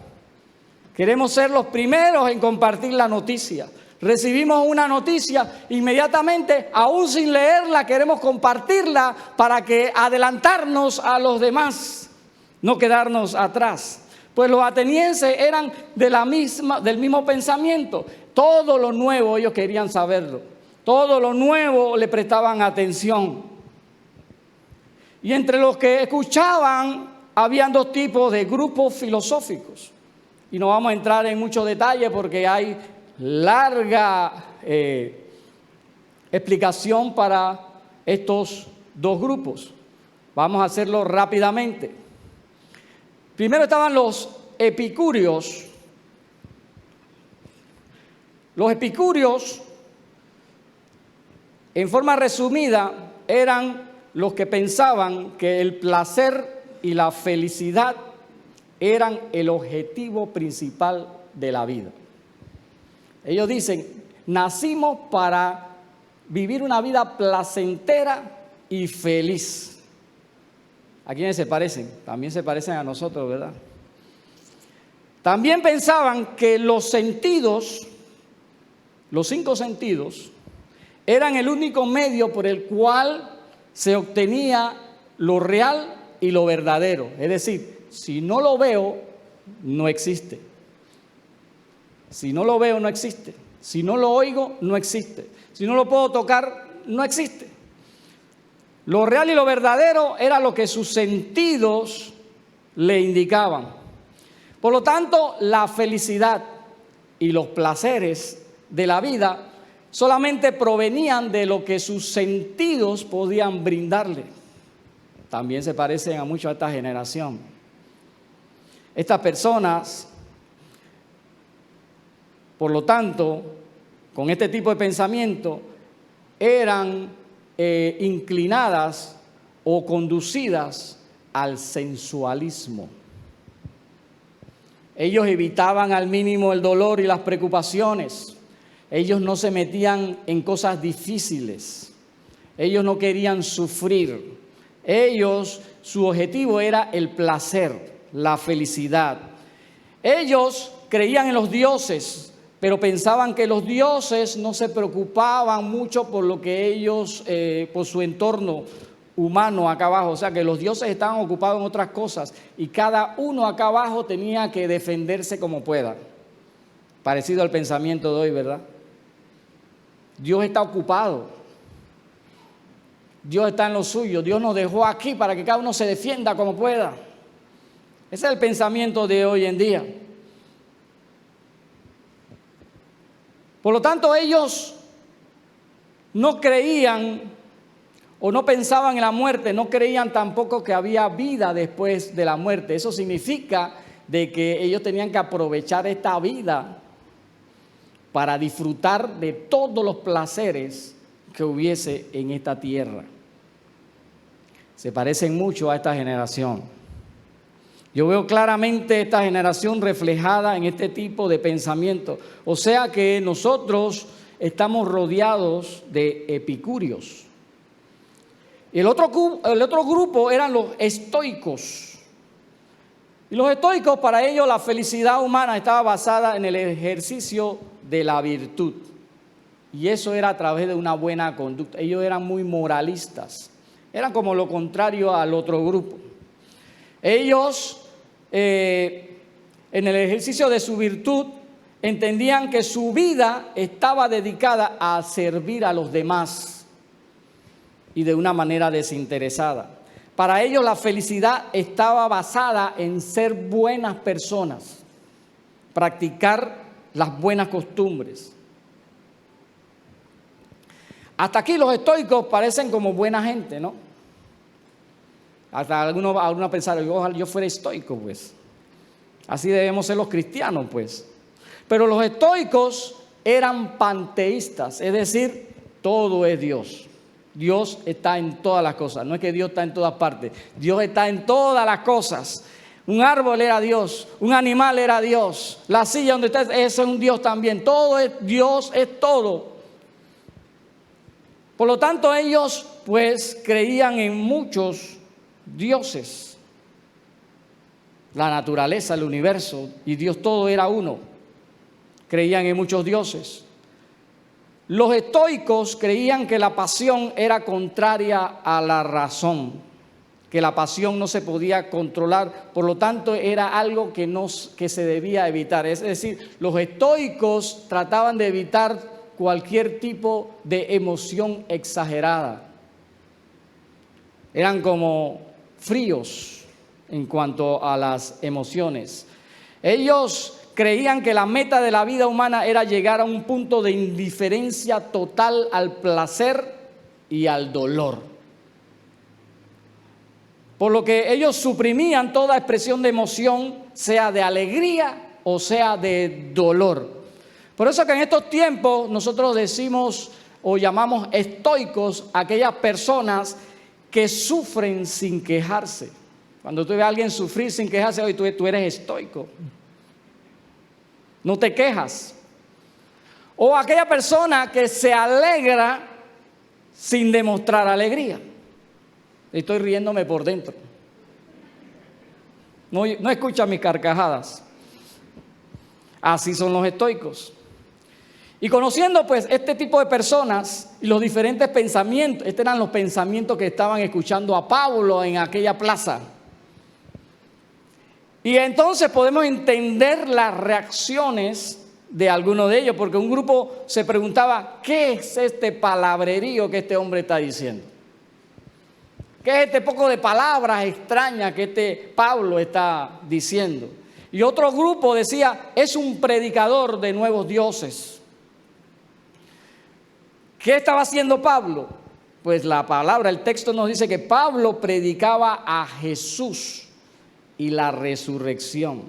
Queremos ser los primeros en compartir la noticia. Recibimos una noticia, inmediatamente, aún sin leerla, queremos compartirla para que adelantarnos a los demás, no quedarnos atrás. Pues los atenienses eran del mismo pensamiento. Todo lo nuevo ellos querían saberlo. Todo lo nuevo le prestaban atención. Y entre los que escuchaban, habían dos tipos de grupos filosóficos. Y no vamos a entrar en muchos detalles porque hay larga explicación para estos dos grupos. Vamos a hacerlo rápidamente. Primero estaban los epicúreos. Los epicúreos, en forma resumida, eran los que pensaban que el placer y la felicidad eran el objetivo principal de la vida. Ellos dicen, nacimos para vivir una vida placentera y feliz. ¿A quiénes se parecen? También se parecen a nosotros, ¿verdad? También pensaban que los sentidos, los 5 sentidos, eran el único medio por el cual se obtenía lo real y lo verdadero. Es decir, si no lo veo, no existe. Si no lo veo, no existe. Si no lo oigo, no existe. Si no lo puedo tocar, no existe. Lo real y lo verdadero era lo que sus sentidos le indicaban. Por lo tanto, la felicidad y los placeres de la vida solamente provenían de lo que sus sentidos podían brindarle. También se parecen a mucho a esta generación. Estas personas, por lo tanto, con este tipo de pensamiento, eran inclinadas o conducidas al sensualismo. Ellos evitaban al mínimo el dolor y las preocupaciones. Ellos no se metían en cosas difíciles. Ellos no querían sufrir. Ellos, su objetivo era el placer, la felicidad. Ellos creían en los dioses, pero pensaban que los dioses no se preocupaban mucho por lo que ellos, por su entorno humano acá abajo. O sea, que los dioses estaban ocupados en otras cosas y cada uno acá abajo tenía que defenderse como pueda. Parecido al pensamiento de hoy, ¿verdad? Dios está ocupado. Dios está en lo suyo. Dios nos dejó aquí para que cada uno se defienda como pueda. Ese es el pensamiento de hoy en día. Por lo tanto, ellos no creían o no pensaban en la muerte, no creían tampoco que había vida después de la muerte. Eso significa de que ellos tenían que aprovechar esta vida para disfrutar de todos los placeres que hubiese en esta tierra. Se parecen mucho a esta generación. Yo veo claramente esta generación reflejada en este tipo de pensamiento. O sea que nosotros estamos rodeados de epicúreos. El otro grupo eran los estoicos. Y los estoicos, para ellos la felicidad humana estaba basada en el ejercicio de la virtud. Y eso era a través de una buena conducta. Ellos eran muy moralistas. Eran como lo contrario al otro grupo. Ellos, en el ejercicio de su virtud, entendían que su vida estaba dedicada a servir a los demás y de una manera desinteresada. Para ellos la felicidad estaba basada en ser buenas personas, practicar las buenas costumbres. Hasta aquí los estoicos parecen como buena gente, ¿no? Hasta algunos pensaron, ojalá yo fuera estoico, pues. Así debemos ser los cristianos, pues. Pero los estoicos eran panteístas, es decir, todo es Dios. Dios está en todas las cosas. No es que Dios está en todas partes. Dios está en todas las cosas. Un árbol era Dios, un animal era Dios. La silla donde está, eso es un Dios también. Todo es Dios, es todo. Por lo tanto, ellos pues creían en muchos dioses. La naturaleza, el universo y Dios, todo era uno. Creían en muchos dioses. Los estoicos creían que la pasión era contraria a la razón, que la pasión no se podía controlar, por lo tanto era algo que se debía evitar. Es decir, los estoicos trataban de evitar cualquier tipo de emoción exagerada. Eran como fríos en cuanto a las emociones. Ellos creían que la meta de la vida humana era llegar a un punto de indiferencia total al placer y al dolor. Por lo que ellos suprimían toda expresión de emoción, sea de alegría o sea de dolor. Por eso que en estos tiempos nosotros decimos o llamamos estoicos a aquellas personas que sufren sin quejarse. Cuando tú ves a alguien sufrir sin quejarse, hoy tú eres estoico. No te quejas. O aquella persona que se alegra sin demostrar alegría. Estoy riéndome por dentro. No escucha mis carcajadas. Así son los estoicos. Y conociendo pues este tipo de personas y los diferentes pensamientos, estos eran los pensamientos que estaban escuchando a Pablo en aquella plaza. Y entonces podemos entender las reacciones de algunos de ellos, porque un grupo se preguntaba, ¿qué es este palabrerío que este hombre está diciendo? ¿Qué es este poco de palabras extrañas que este Pablo está diciendo? Y otro grupo decía, es un predicador de nuevos dioses. ¿Qué estaba haciendo Pablo? Pues la palabra, el texto nos dice que Pablo predicaba a Jesús y la resurrección.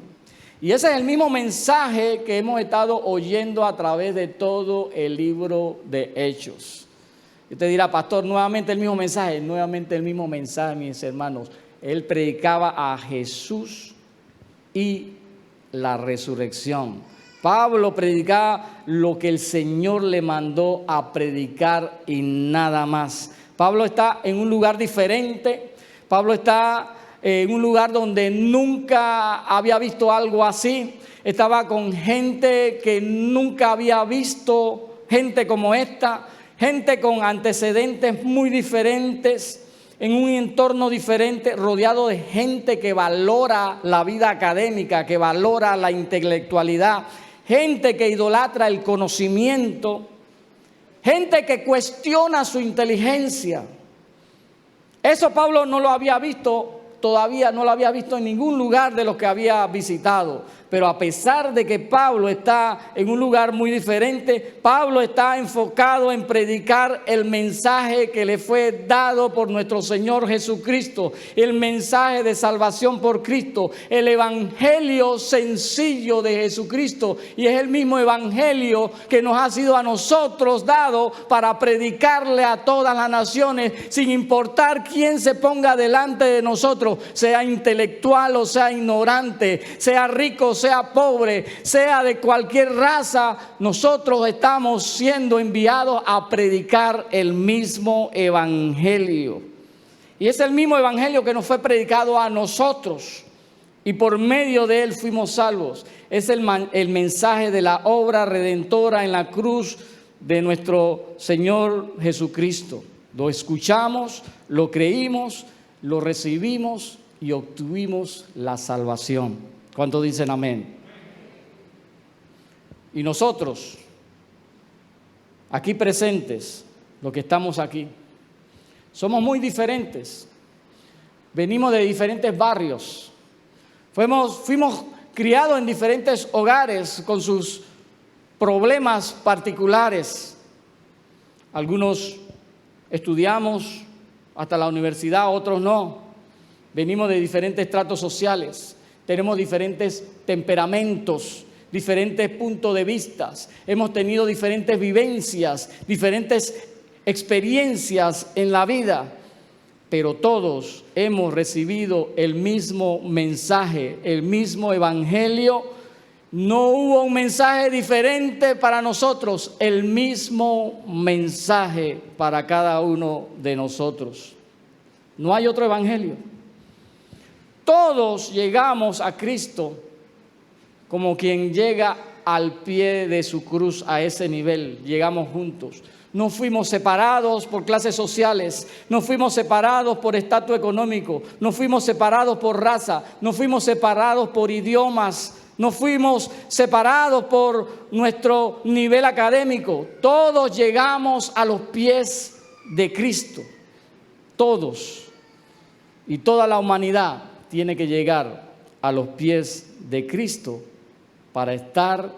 Y ese es el mismo mensaje que hemos estado oyendo a través de todo el libro de Hechos. Y usted dirá, pastor, nuevamente el mismo mensaje. Nuevamente el mismo mensaje, mis hermanos. Él predicaba a Jesús y la resurrección. Pablo predicaba lo que el Señor le mandó a predicar y nada más. Pablo está en un lugar diferente. Pablo está en un lugar donde nunca había visto algo así. Estaba con gente que nunca había visto, gente como esta, gente con antecedentes muy diferentes, en un entorno diferente, rodeado de gente que valora la vida académica, que valora la intelectualidad, gente que idolatra el conocimiento, gente que cuestiona su inteligencia. Eso Pablo no lo había visto, todavía no lo había visto en ningún lugar de los que había visitado. Pero a pesar de que Pablo está en un lugar muy diferente, Pablo está enfocado en predicar el mensaje que le fue dado por nuestro Señor Jesucristo, el mensaje de salvación por Cristo, el evangelio sencillo de Jesucristo. Y es el mismo evangelio que nos ha sido a nosotros dado para predicarle a todas las naciones, sin importar quién se ponga delante de nosotros, sea intelectual o sea ignorante, sea rico, sea pobre, sea de cualquier raza. Nosotros estamos siendo enviados a predicar el mismo evangelio. Y es el mismo evangelio que nos fue predicado a nosotros, y por medio de él fuimos salvos. Es el mensaje de la obra redentora en la cruz de nuestro Señor Jesucristo. Lo escuchamos, lo creímos, lo recibimos y obtuvimos la salvación. ¿Cuántos dicen amén? Y nosotros, aquí presentes, los que estamos aquí, somos muy diferentes. Venimos de diferentes barrios. Fuimos criados en diferentes hogares con sus problemas particulares. Algunos estudiamos hasta la universidad, otros no. Venimos de diferentes estratos sociales. Tenemos diferentes temperamentos, diferentes puntos de vista. Hemos tenido diferentes vivencias, diferentes experiencias en la vida. Pero todos hemos recibido el mismo mensaje, el mismo evangelio. No hubo un mensaje diferente para nosotros, el mismo mensaje para cada uno de nosotros. No hay otro evangelio. Todos llegamos a Cristo como quien llega al pie de su cruz, a ese nivel. Llegamos juntos. No fuimos separados por clases sociales, no fuimos separados por estatus económico, no fuimos separados por raza, no fuimos separados por idiomas, no fuimos separados por nuestro nivel académico. Todos llegamos a los pies de Cristo. Todos. Y toda la humanidad tiene que llegar a los pies de Cristo para estar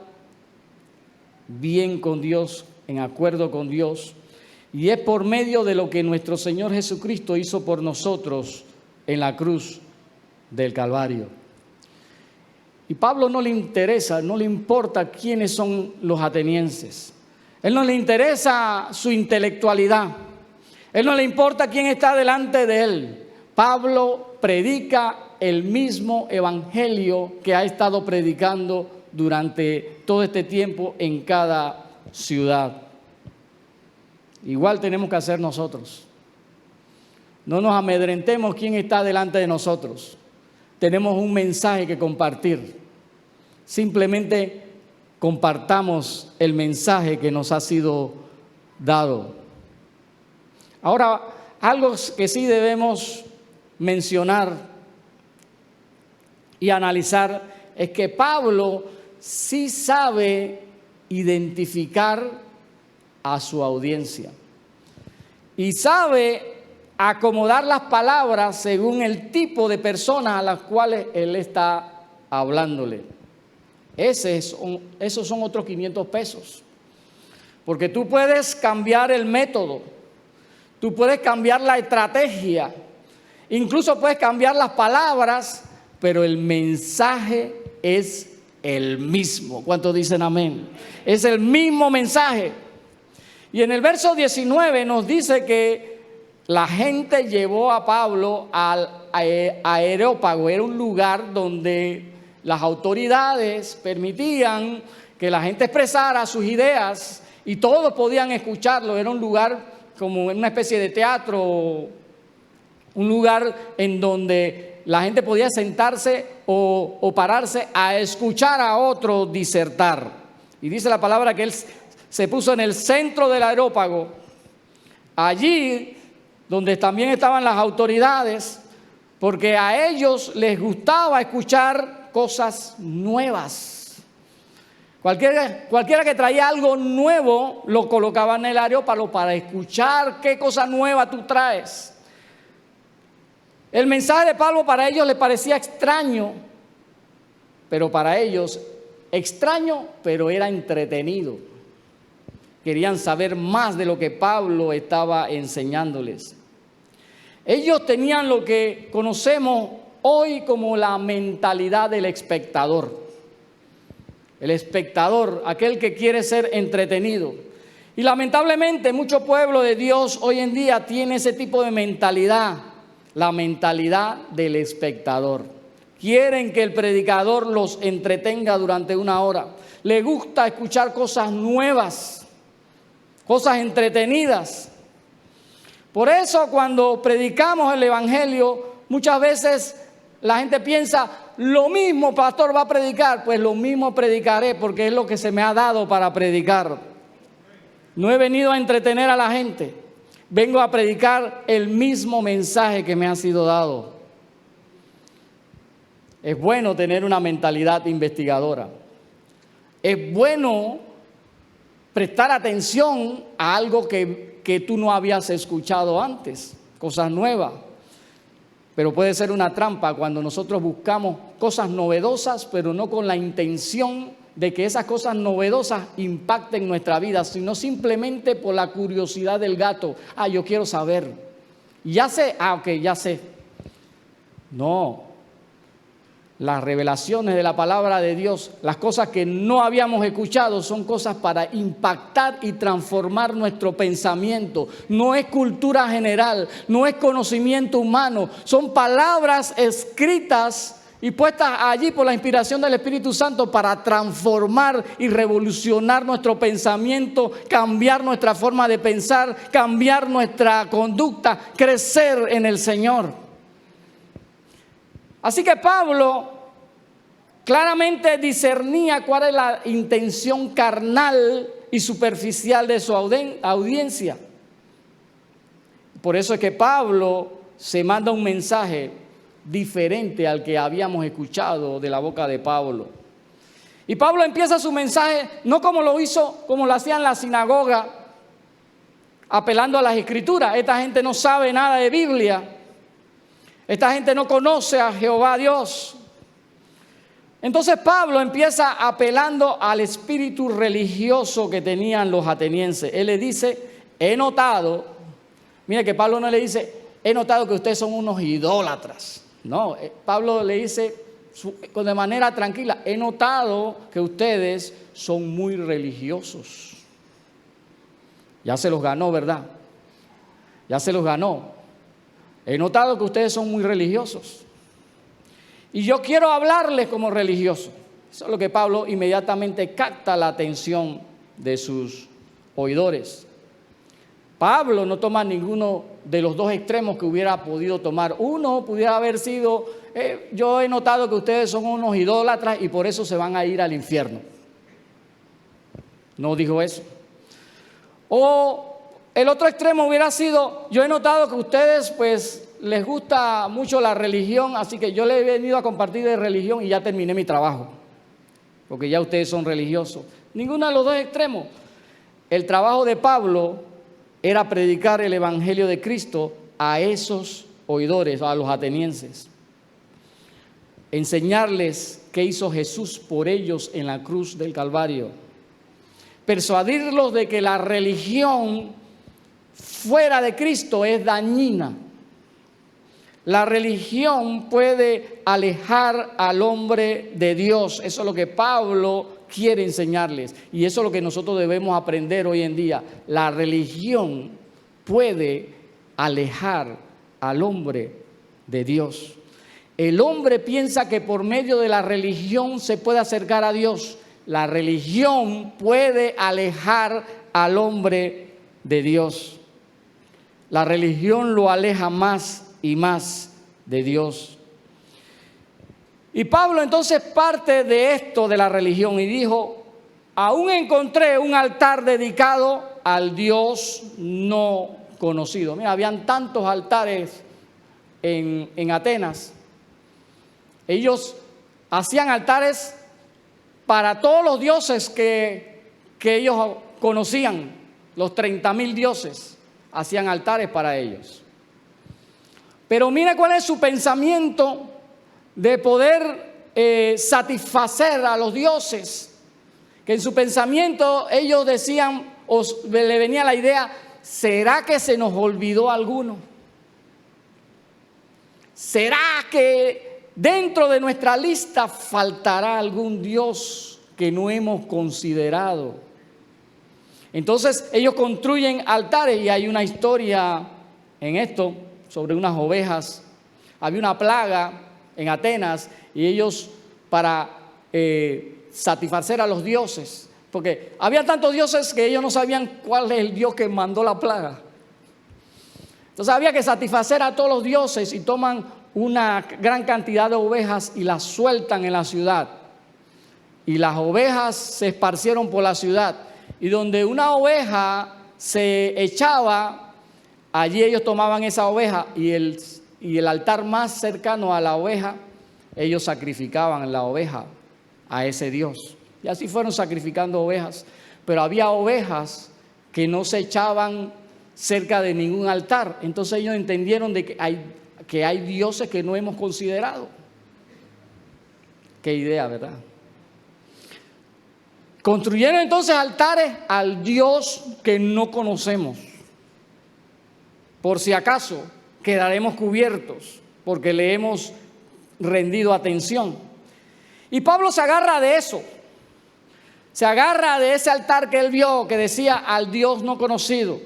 bien con Dios, en acuerdo con Dios. Y es por medio de lo que nuestro Señor Jesucristo hizo por nosotros en la cruz del Calvario. Y Pablo no le interesa, no le importa quiénes son los atenienses. Él no le interesa su intelectualidad. Él no le importa quién está delante de él. Pablo predica el mismo evangelio que ha estado predicando durante todo este tiempo en cada ciudad. Igual tenemos que hacer nosotros. No nos amedrentemos quién está delante de nosotros. Tenemos un mensaje que compartir. Simplemente compartamos el mensaje que nos ha sido dado. Ahora, algo que sí debemos mencionar y analizar es que Pablo sí sabe identificar a su audiencia y sabe acomodar las palabras según el tipo de personas a las cuales él está hablándole. Esos son otros 500 pesos. Porque tú puedes cambiar el método, tú puedes cambiar la estrategia, incluso puedes cambiar las palabras, pero el mensaje es el mismo. ¿Cuántos dicen amén? Es el mismo mensaje. Y en el verso 19 nos dice que la gente llevó a Pablo al Areópago. Era un lugar donde las autoridades permitían que la gente expresara sus ideas y todos podían escucharlo. Era un lugar como una especie de teatro, un lugar en donde la gente podía sentarse o pararse a escuchar a otro disertar. Y dice la palabra que él se puso en el centro del areópago, allí donde también estaban las autoridades, porque a ellos les gustaba escuchar cosas nuevas. Cualquiera que traía algo nuevo lo colocaba en el areópago para escuchar qué cosa nueva tú traes. El mensaje de Pablo para ellos les parecía extraño, pero para ellos extraño, pero era entretenido. Querían saber más de lo que Pablo estaba enseñándoles. Ellos tenían lo que conocemos hoy como la mentalidad del espectador. El espectador, aquel que quiere ser entretenido. Y lamentablemente mucho pueblo de Dios hoy en día tiene ese tipo de mentalidad, la mentalidad del espectador. Quieren que el predicador los entretenga durante una hora. Les gusta escuchar cosas nuevas, cosas entretenidas. Por eso cuando predicamos el evangelio, muchas veces la gente piensa, lo mismo pastor va a predicar, pues lo mismo predicaré porque es lo que se me ha dado para predicar. No he venido a entretener a la gente, vengo a predicar el mismo mensaje que me ha sido dado. Es bueno tener una mentalidad investigadora. Es bueno prestar atención a algo que tú no habías escuchado antes, cosas nuevas. Pero puede ser una trampa cuando nosotros buscamos cosas novedosas, pero no con la intención de que esas cosas novedosas impacten nuestra vida, sino simplemente por la curiosidad del gato. Yo quiero saber. Ya sé, ok, ya sé. No. Las revelaciones de la palabra de Dios, las cosas que no habíamos escuchado, son cosas para impactar y transformar nuestro pensamiento. No es cultura general, no es conocimiento humano, son palabras escritas y puestas allí por la inspiración del Espíritu Santo para transformar y revolucionar nuestro pensamiento, cambiar nuestra forma de pensar, cambiar nuestra conducta, crecer en el Señor. Así que Pablo claramente discernía cuál es la intención carnal y superficial de su audiencia. Por eso es que Pablo se manda un mensaje diferente al que habíamos escuchado de la boca de Pablo. Y Pablo empieza su mensaje no como lo hizo, como lo hacía en la sinagoga, apelando a las Escrituras. Esta gente no sabe nada de Biblia. Esta gente no conoce a Jehová Dios. Entonces Pablo empieza apelando al espíritu religioso que tenían los atenienses. Él le dice, he notado, mire que Pablo no le dice, he notado que ustedes son unos idólatras. No, Pablo le dice de manera tranquila, he notado que ustedes son muy religiosos. Ya se los ganó, ¿verdad? Ya se los ganó. He notado que ustedes son muy religiosos. Y yo quiero hablarles como religiosos. Eso es lo que Pablo inmediatamente capta la atención de sus oidores. Pablo no toma ninguno de los dos extremos que hubiera podido tomar. Uno pudiera haber sido, yo he notado que ustedes son unos idólatras y por eso se van a ir al infierno. No dijo eso. O el otro extremo hubiera sido, yo he notado que ustedes pues les gusta mucho la religión, así que yo les he venido a compartir de religión y ya terminé mi trabajo, porque ya ustedes son religiosos. Ninguno de los dos extremos. El trabajo de Pablo era predicar el evangelio de Cristo a esos oidores, a los atenienses. Enseñarles qué hizo Jesús por ellos en la cruz del Calvario. Persuadirlos de que la religión fuera de Cristo es dañina. La religión puede alejar al hombre de Dios. Eso es lo que Pablo quiere enseñarles. Y eso es lo que nosotros debemos aprender hoy en día. La religión puede alejar al hombre de Dios. El hombre piensa que por medio de la religión se puede acercar a Dios. La religión puede alejar al hombre de Dios. La religión lo aleja más y más de Dios. Y Pablo entonces parte de esto de la religión y dijo: aún encontré un altar dedicado al Dios no conocido. Mira, habían tantos altares en Atenas. Ellos hacían altares para todos los dioses que ellos conocían. Los 30,000 dioses hacían altares para ellos. Pero mira cuál es su pensamiento de poder satisfacer a los dioses. Que en su pensamiento ellos decían, o le venía la idea: ¿será que se nos olvidó alguno? ¿Será que dentro de nuestra lista faltará algún Dios que no hemos considerado? Entonces ellos construyen altares, y hay una historia en esto sobre unas ovejas. Había una plaga en Atenas y ellos, para satisfacer a los dioses, porque había tantos dioses que ellos no sabían cuál es el Dios que mandó la plaga. Entonces había que satisfacer a todos los dioses, y toman una gran cantidad de ovejas y las sueltan en la ciudad. Y las ovejas se esparcieron por la ciudad, y donde una oveja se echaba, allí ellos tomaban esa oveja, y el altar más cercano a la oveja, ellos sacrificaban la oveja a ese Dios. Y así fueron sacrificando ovejas. Pero había ovejas que no se echaban cerca de ningún altar. Entonces ellos entendieron de que hay dioses que no hemos considerado. Qué idea, ¿verdad? Construyeron entonces altares al Dios que no conocemos. Por si acaso quedaremos cubiertos, porque le hemos rendido atención. Y Pablo se agarra de eso. Se agarra de ese altar que él vio, que decía al Dios no conocido.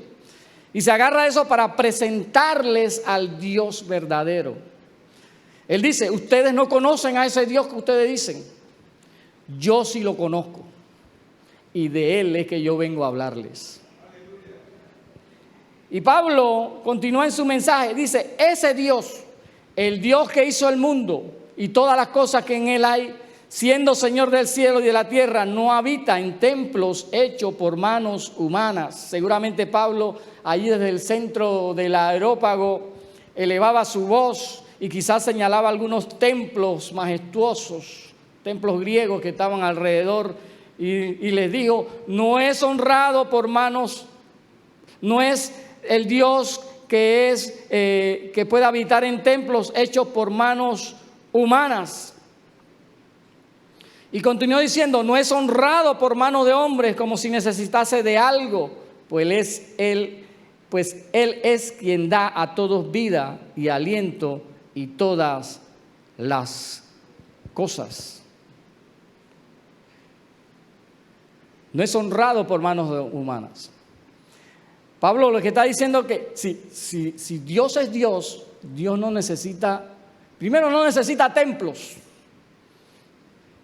Y se agarra de eso para presentarles al Dios verdadero. Él dice: ustedes no conocen a ese Dios que ustedes dicen. Yo sí lo conozco. Y de Él es que yo vengo a hablarles. Y Pablo continúa en su mensaje. Dice: ese Dios, el Dios que hizo el mundo y todas las cosas que en él hay, siendo Señor del cielo y de la tierra, no habita en templos hechos por manos humanas. Seguramente Pablo, allí desde el centro del Areópago, elevaba su voz y quizás señalaba algunos templos majestuosos, templos griegos que estaban alrededor, y les dijo: no es honrado por manos, no es el Dios que puede habitar en templos hechos por manos humanas. Y continuó diciendo: no es honrado por mano de hombres como si necesitase de algo, pues él es quien da a todos vida y aliento y todas las cosas. No es honrado por manos humanas. Pablo lo que está diciendo es que si Dios es Dios, Dios no necesita, primero, no necesita templos.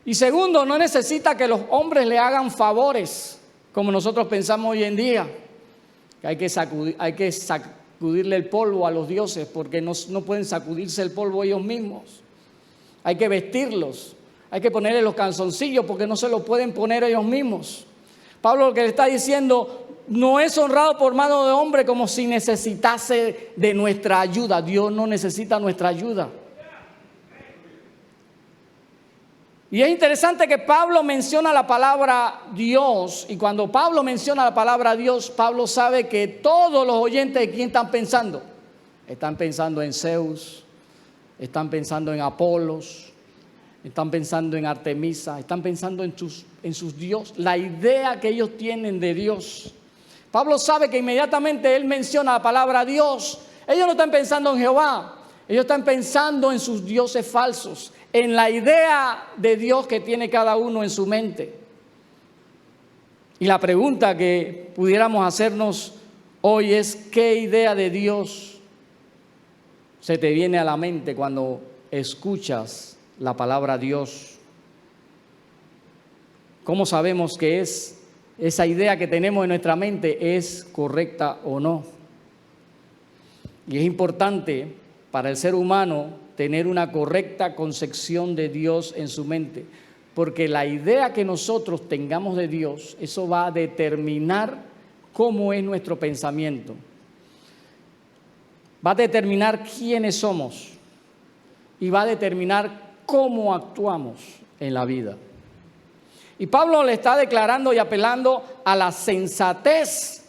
Y segundo, no necesita que los hombres le hagan favores, como nosotros pensamos hoy en día, que hay que sacudirle el polvo a los dioses, porque no pueden sacudirse el polvo ellos mismos. Hay que vestirlos, hay que ponerle los calzoncillos, porque no se los pueden poner ellos mismos. Pablo lo que le está diciendo: no es honrado por mano de hombre como si necesitase de nuestra ayuda. Dios no necesita nuestra ayuda. Y es interesante que Pablo menciona la palabra Dios, y cuando Pablo menciona la palabra Dios, Pablo sabe que todos los oyentes, ¿de quién están pensando? Están pensando en Zeus, están pensando en Apolos, están pensando en Artemisa, están pensando en sus dioses, la idea que ellos tienen de Dios. Pablo sabe que inmediatamente él menciona la palabra Dios, ellos no están pensando en Jehová, ellos están pensando en sus dioses falsos, en la idea de Dios que tiene cada uno en su mente. Y la pregunta que pudiéramos hacernos hoy es: ¿qué idea de Dios se te viene a la mente cuando escuchas la palabra Dios? ¿Cómo sabemos que esa idea que tenemos en nuestra mente es correcta o no? Y es importante para el ser humano tener una correcta concepción de Dios en su mente, porque la idea que nosotros tengamos de Dios, eso va a determinar cómo es nuestro pensamiento, va a determinar quiénes somos y va a determinar cómo actuamos en la vida. Y Pablo le está declarando y apelando a la sensatez.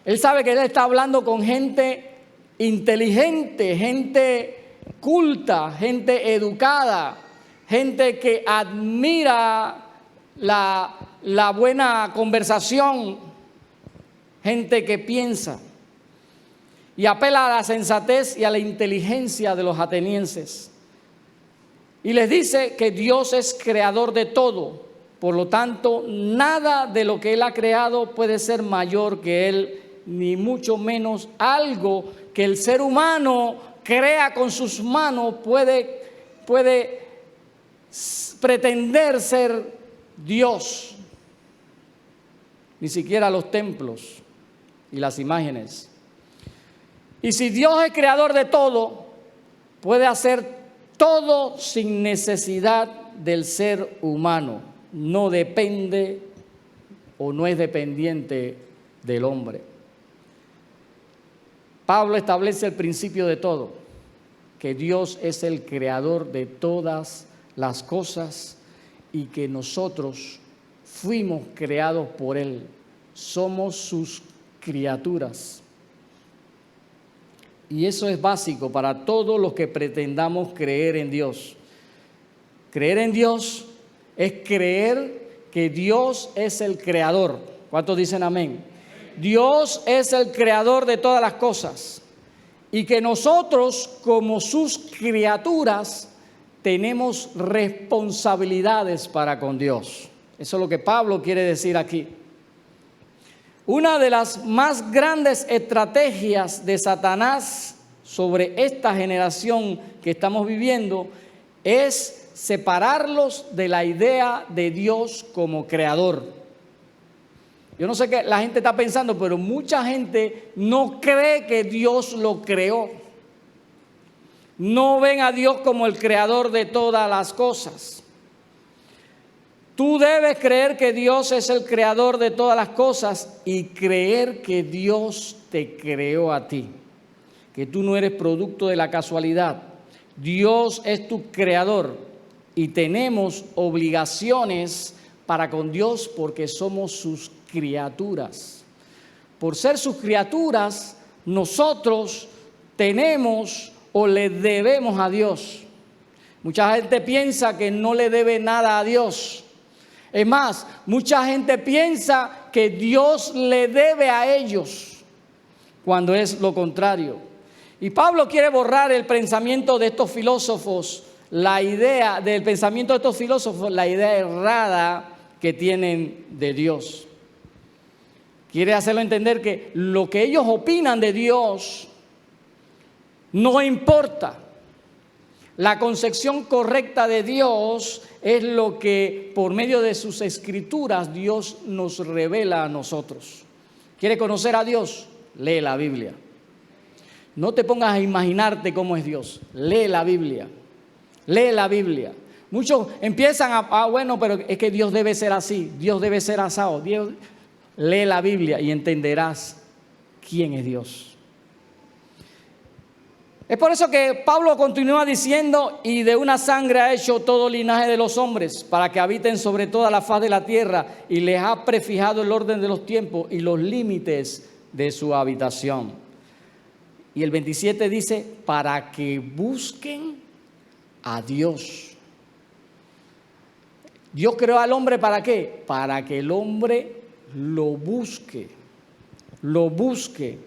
Él sabe que él está hablando con gente inteligente, gente culta, gente educada, gente que admira la buena conversación, gente que piensa. Y apela a la sensatez y a la inteligencia de los atenienses. Y les dice que Dios es creador de todo. Por lo tanto, nada de lo que Él ha creado puede ser mayor que Él, ni mucho menos algo que el ser humano crea con sus manos puede pretender ser Dios. Ni siquiera los templos y las imágenes. Y si Dios es creador de todo, puede hacer todo sin necesidad del ser humano. No depende o no es dependiente del hombre. Pablo establece el principio de todo, que Dios es el creador de todas las cosas y que nosotros fuimos creados por Él. Somos sus criaturas. Y eso es básico para todos los que pretendamos creer en Dios. Creer en Dios es creer que Dios es el creador. ¿Cuántos dicen amén? Dios es el creador de todas las cosas y que nosotros como sus criaturas tenemos responsabilidades para con Dios. Eso es lo que Pablo quiere decir aquí. Una de las más grandes estrategias de Satanás sobre esta generación que estamos viviendo es separarlos de la idea de Dios como creador. Yo no sé qué la gente está pensando, pero mucha gente no cree que Dios lo creó. No ven a Dios como el creador de todas las cosas. Tú debes creer que Dios es el creador de todas las cosas y creer que Dios te creó a ti, que tú no eres producto de la casualidad. Dios es tu creador y tenemos obligaciones para con Dios porque somos sus criaturas. Por ser sus criaturas, nosotros tenemos o le debemos a Dios. Mucha gente piensa que no le debe nada a Dios. Es más, mucha gente piensa que Dios le debe a ellos, cuando es lo contrario. Y Pablo quiere borrar el pensamiento de estos filósofos, la idea errada que tienen de Dios. Quiere hacerlo entender que lo que ellos opinan de Dios no importa. La concepción correcta de Dios es lo que por medio de sus escrituras Dios nos revela a nosotros. ¿Quiere conocer a Dios? Lee la Biblia. No te pongas a imaginarte cómo es Dios. Lee la Biblia. Lee la Biblia. Muchos empiezan bueno, pero es que Dios debe ser así, Dios debe ser asado. Lee la Biblia y entenderás quién es Dios. Es por eso que Pablo continúa diciendo, y de una sangre ha hecho todo linaje de los hombres, para que habiten sobre toda la faz de la tierra, y les ha prefijado el orden de los tiempos y los límites de su habitación. Y el 27 dice, para que busquen a Dios. Dios creó al hombre ¿para qué? Para que el hombre lo busque. Lo busque.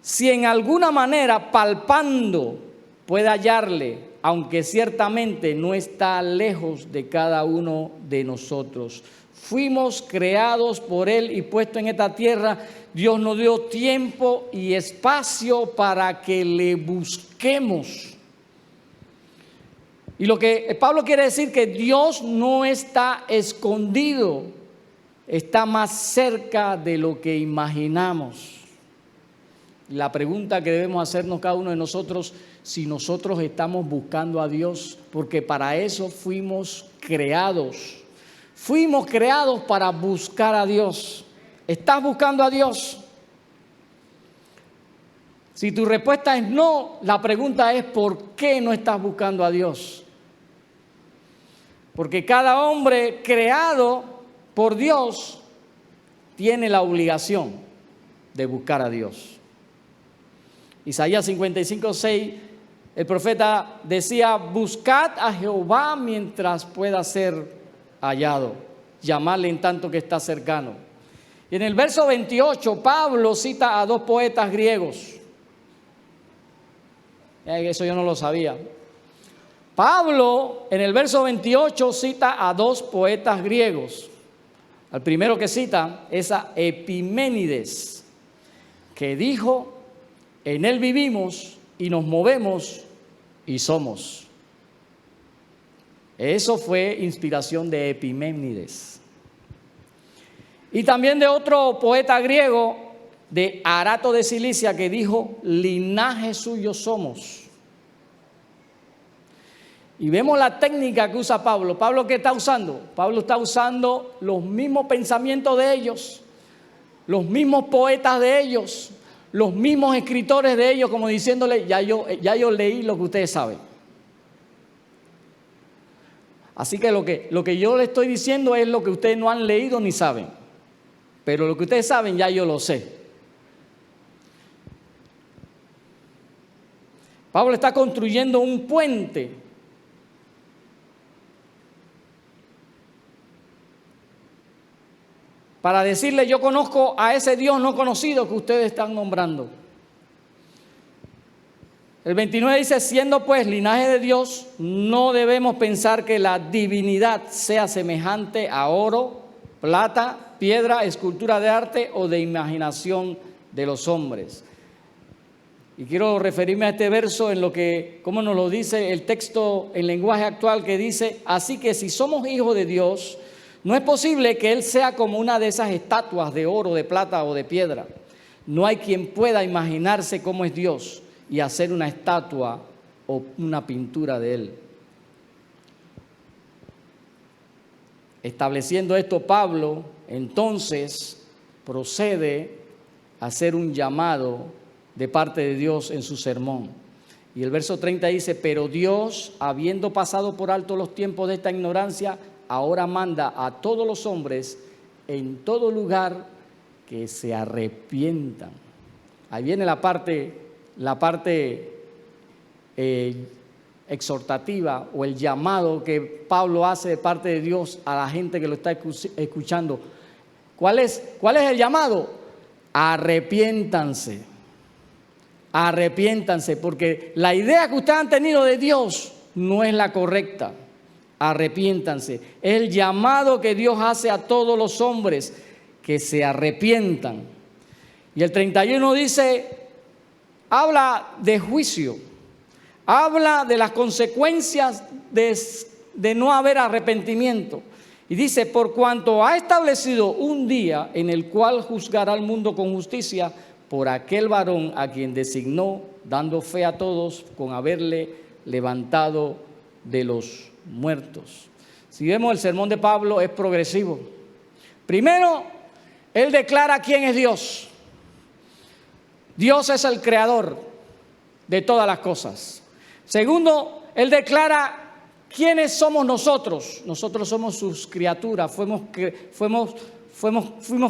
Si en alguna manera palpando puede hallarle, aunque ciertamente no está lejos de cada uno de nosotros. Fuimos creados por Él y puestos en esta tierra. Dios nos dio tiempo y espacio para que le busquemos. Y lo que Pablo quiere decir que Dios no está escondido, está más cerca de lo que imaginamos. La pregunta que debemos hacernos cada uno de nosotros, si nosotros estamos buscando a Dios, porque para eso fuimos creados. Fuimos creados para buscar a Dios. ¿Estás buscando a Dios? Si tu respuesta es no, la pregunta es ¿por qué no estás buscando a Dios? Porque cada hombre creado por Dios tiene la obligación de buscar a Dios. Isaías 55:6, el profeta decía: buscad a Jehová mientras pueda ser hallado, llamarle en tanto que está cercano. Y en el verso 28, Pablo cita a dos poetas griegos. Eso yo no lo sabía. Pablo, en el verso 28, cita a dos poetas griegos. Al primero que cita es a Epiménides, que dijo: en él vivimos y nos movemos y somos. Eso fue inspiración de Epiménides. Y también de otro poeta griego, de Arato de Cilicia, que dijo: linaje suyo somos. Y vemos la técnica que usa Pablo. ¿Pablo qué está usando? Pablo está usando los mismos pensamientos de ellos, los mismos poetas de ellos, los mismos escritores de ellos, como diciéndole: ya yo leí lo que ustedes saben. Así que lo que yo les estoy diciendo es lo que ustedes no han leído ni saben. Pero lo que ustedes saben ya yo lo sé. Pablo está construyendo un puente para decirle: yo conozco a ese Dios no conocido que ustedes están nombrando. El 29 dice: siendo pues linaje de Dios, no debemos pensar que la divinidad sea semejante a oro, plata, piedra, escultura de arte o de imaginación de los hombres. Y quiero referirme a este verso en lo que, como nos lo dice el texto en lenguaje actual, que dice: así que si somos hijos de Dios, no es posible que Él sea como una de esas estatuas de oro, de plata o de piedra. No hay quien pueda imaginarse cómo es Dios y hacer una estatua o una pintura de Él. Estableciendo esto, Pablo entonces procede a hacer un llamado de parte de Dios en su sermón. Y el verso 30 dice: pero Dios, habiendo pasado por alto los tiempos de esta ignorancia, ahora manda a todos los hombres en todo lugar que se arrepientan. Ahí viene la parte exhortativa o el llamado que Pablo hace de parte de Dios a la gente que lo está escuchando. ¿Cuál es el llamado? Arrepiéntanse. Arrepiéntanse, porque la idea que ustedes han tenido de Dios no es la correcta. Arrepiéntanse. Es el llamado que Dios hace a todos los hombres que se arrepientan. Y el 31 dice, habla de juicio, habla de las consecuencias de no haber arrepentimiento. Y dice: por cuanto ha establecido un día en el cual juzgará al mundo con justicia por aquel varón a quien designó, dando fe a todos con haberle levantado de los muertos. Si vemos el sermón de Pablo, es progresivo. Primero, él declara quién es Dios. Dios es el creador de todas las cosas. Segundo, él declara quiénes somos nosotros. Nosotros somos sus criaturas, fuimos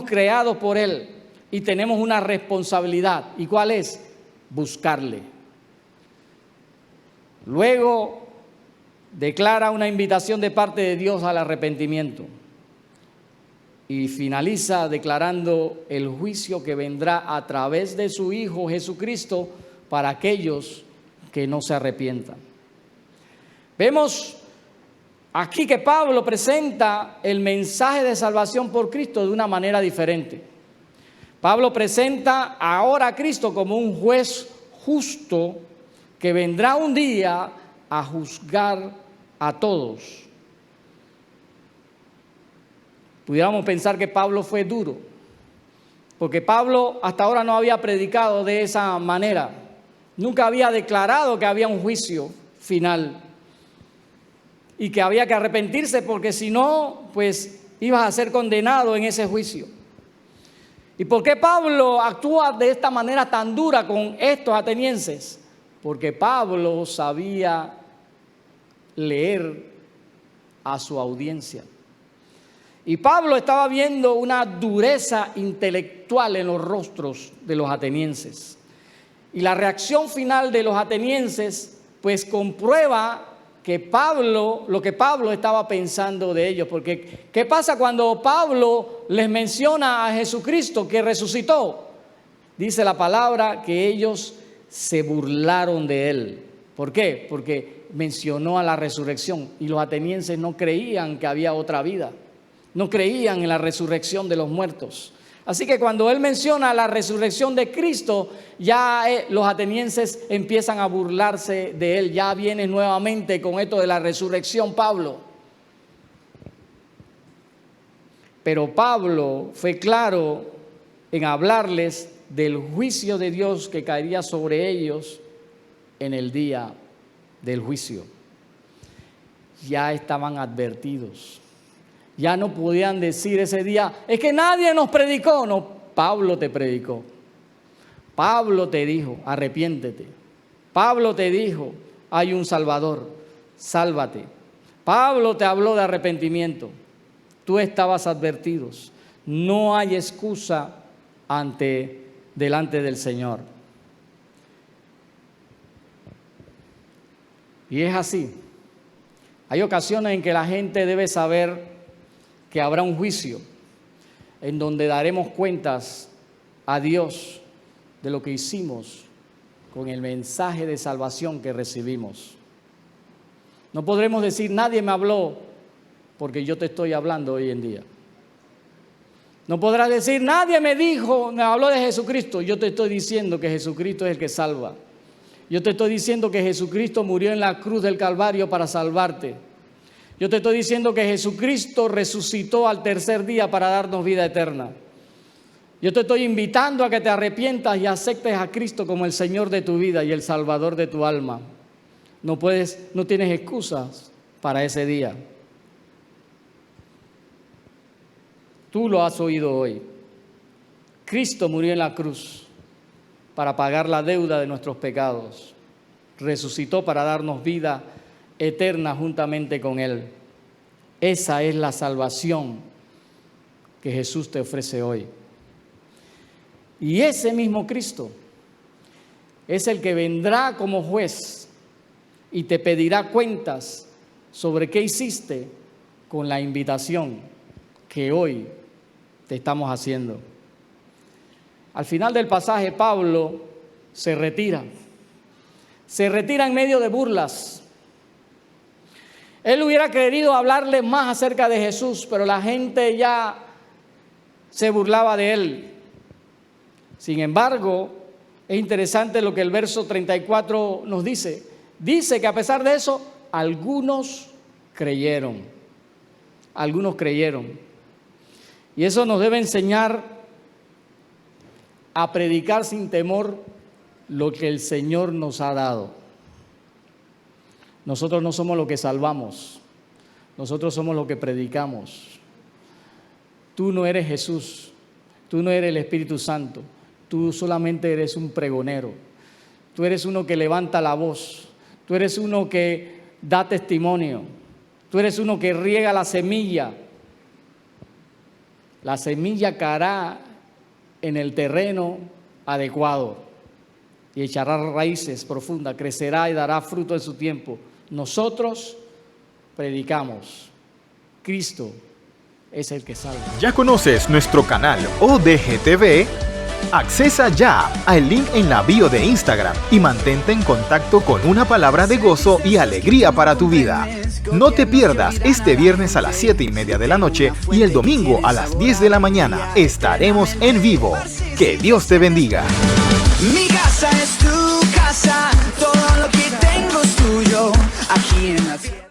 creados por él y tenemos una responsabilidad. ¿Y cuál es? Buscarle. Luego declara una invitación de parte de Dios al arrepentimiento y finaliza declarando el juicio que vendrá a través de su Hijo Jesucristo para aquellos que no se arrepientan. Vemos aquí que Pablo presenta el mensaje de salvación por Cristo de una manera diferente. Pablo presenta ahora a Cristo como un juez justo que vendrá un día a juzgar a todos. Pudiéramos pensar que Pablo fue duro porque Pablo hasta ahora no había predicado de esa manera. Nunca había declarado que había un juicio final y que había que arrepentirse, porque si no, pues ibas a ser condenado en ese juicio. ¿Y por qué Pablo actúa de esta manera tan dura con estos atenienses? Porque Pablo sabía leer a su audiencia. Y Pablo estaba viendo una dureza intelectual en los rostros de los atenienses. Y la reacción final de los atenienses, pues comprueba que lo que Pablo estaba pensando de ellos. Porque, ¿qué pasa cuando Pablo les menciona a Jesucristo que resucitó? Dice la palabra que ellos se burlaron de él. ¿Por qué? Porque mencionó a la resurrección y los atenienses no creían que había otra vida. No creían en la resurrección de los muertos. Así que cuando él menciona la resurrección de Cristo, ya los atenienses empiezan a burlarse de él. Ya viene nuevamente con esto de la resurrección Pablo. Pero Pablo fue claro en hablarles del juicio de Dios que caería sobre ellos en el día del juicio. Ya estaban advertidos. Ya no podían decir ese día, es que nadie nos predicó. No, Pablo te predicó. Pablo te dijo, arrepiéntete. Pablo te dijo, hay un Salvador, sálvate. Pablo te habló de arrepentimiento. Tú estabas advertidos. No hay excusa delante del Señor. Y es así. Hay ocasiones en que la gente debe saber que habrá un juicio en donde daremos cuentas a Dios de lo que hicimos con el mensaje de salvación que recibimos. No podremos decir, nadie me habló, porque yo te estoy hablando hoy en día. No podrás decir, nadie me habló de Jesucristo. Yo te estoy diciendo que Jesucristo es el que salva. Yo te estoy diciendo que Jesucristo murió en la cruz del Calvario para salvarte. Yo te estoy diciendo que Jesucristo resucitó al tercer día para darnos vida eterna. Yo te estoy invitando a que te arrepientas y aceptes a Cristo como el Señor de tu vida y el Salvador de tu alma. No tienes excusas para ese día. Tú lo has oído hoy. Cristo murió en la cruz para pagar la deuda de nuestros pecados. Resucitó para darnos vida eterna juntamente con Él. Esa es la salvación que Jesús te ofrece hoy. Y ese mismo Cristo es el que vendrá como juez y te pedirá cuentas sobre qué hiciste con la invitación que hoy te estamos haciendo. Al final del pasaje, Pablo se retira. Se retira en medio de burlas. Él hubiera querido hablarle más acerca de Jesús, pero la gente ya se burlaba de él. Sin embargo, es interesante lo que el verso 34 nos dice. Dice que a pesar de eso, algunos creyeron. Algunos creyeron. Y eso nos debe enseñar a predicar sin temor lo que el Señor nos ha dado. Nosotros no somos lo que salvamos, nosotros somos lo que predicamos. Tú no eres Jesús, tú no eres el Espíritu Santo, tú solamente eres un pregonero. Tú eres uno que levanta la voz, tú eres uno que da testimonio, tú eres uno que riega la semilla. La semilla caerá en el terreno adecuado y echará raíces profundas, crecerá y dará fruto en su tiempo. Nosotros predicamos. Cristo es el que salva. ¿Ya conoces nuestro canal ODGTV? Accesa ya al link en la bio de Instagram y mantente en contacto con una palabra de gozo y alegría para tu vida. No te pierdas este viernes a las 7:30 de la noche y el domingo a las 10 de la mañana. Estaremos en vivo. Que Dios te bendiga. Mi casa es tu casa, todo lo que tengo es tuyo, aquí en la tierra.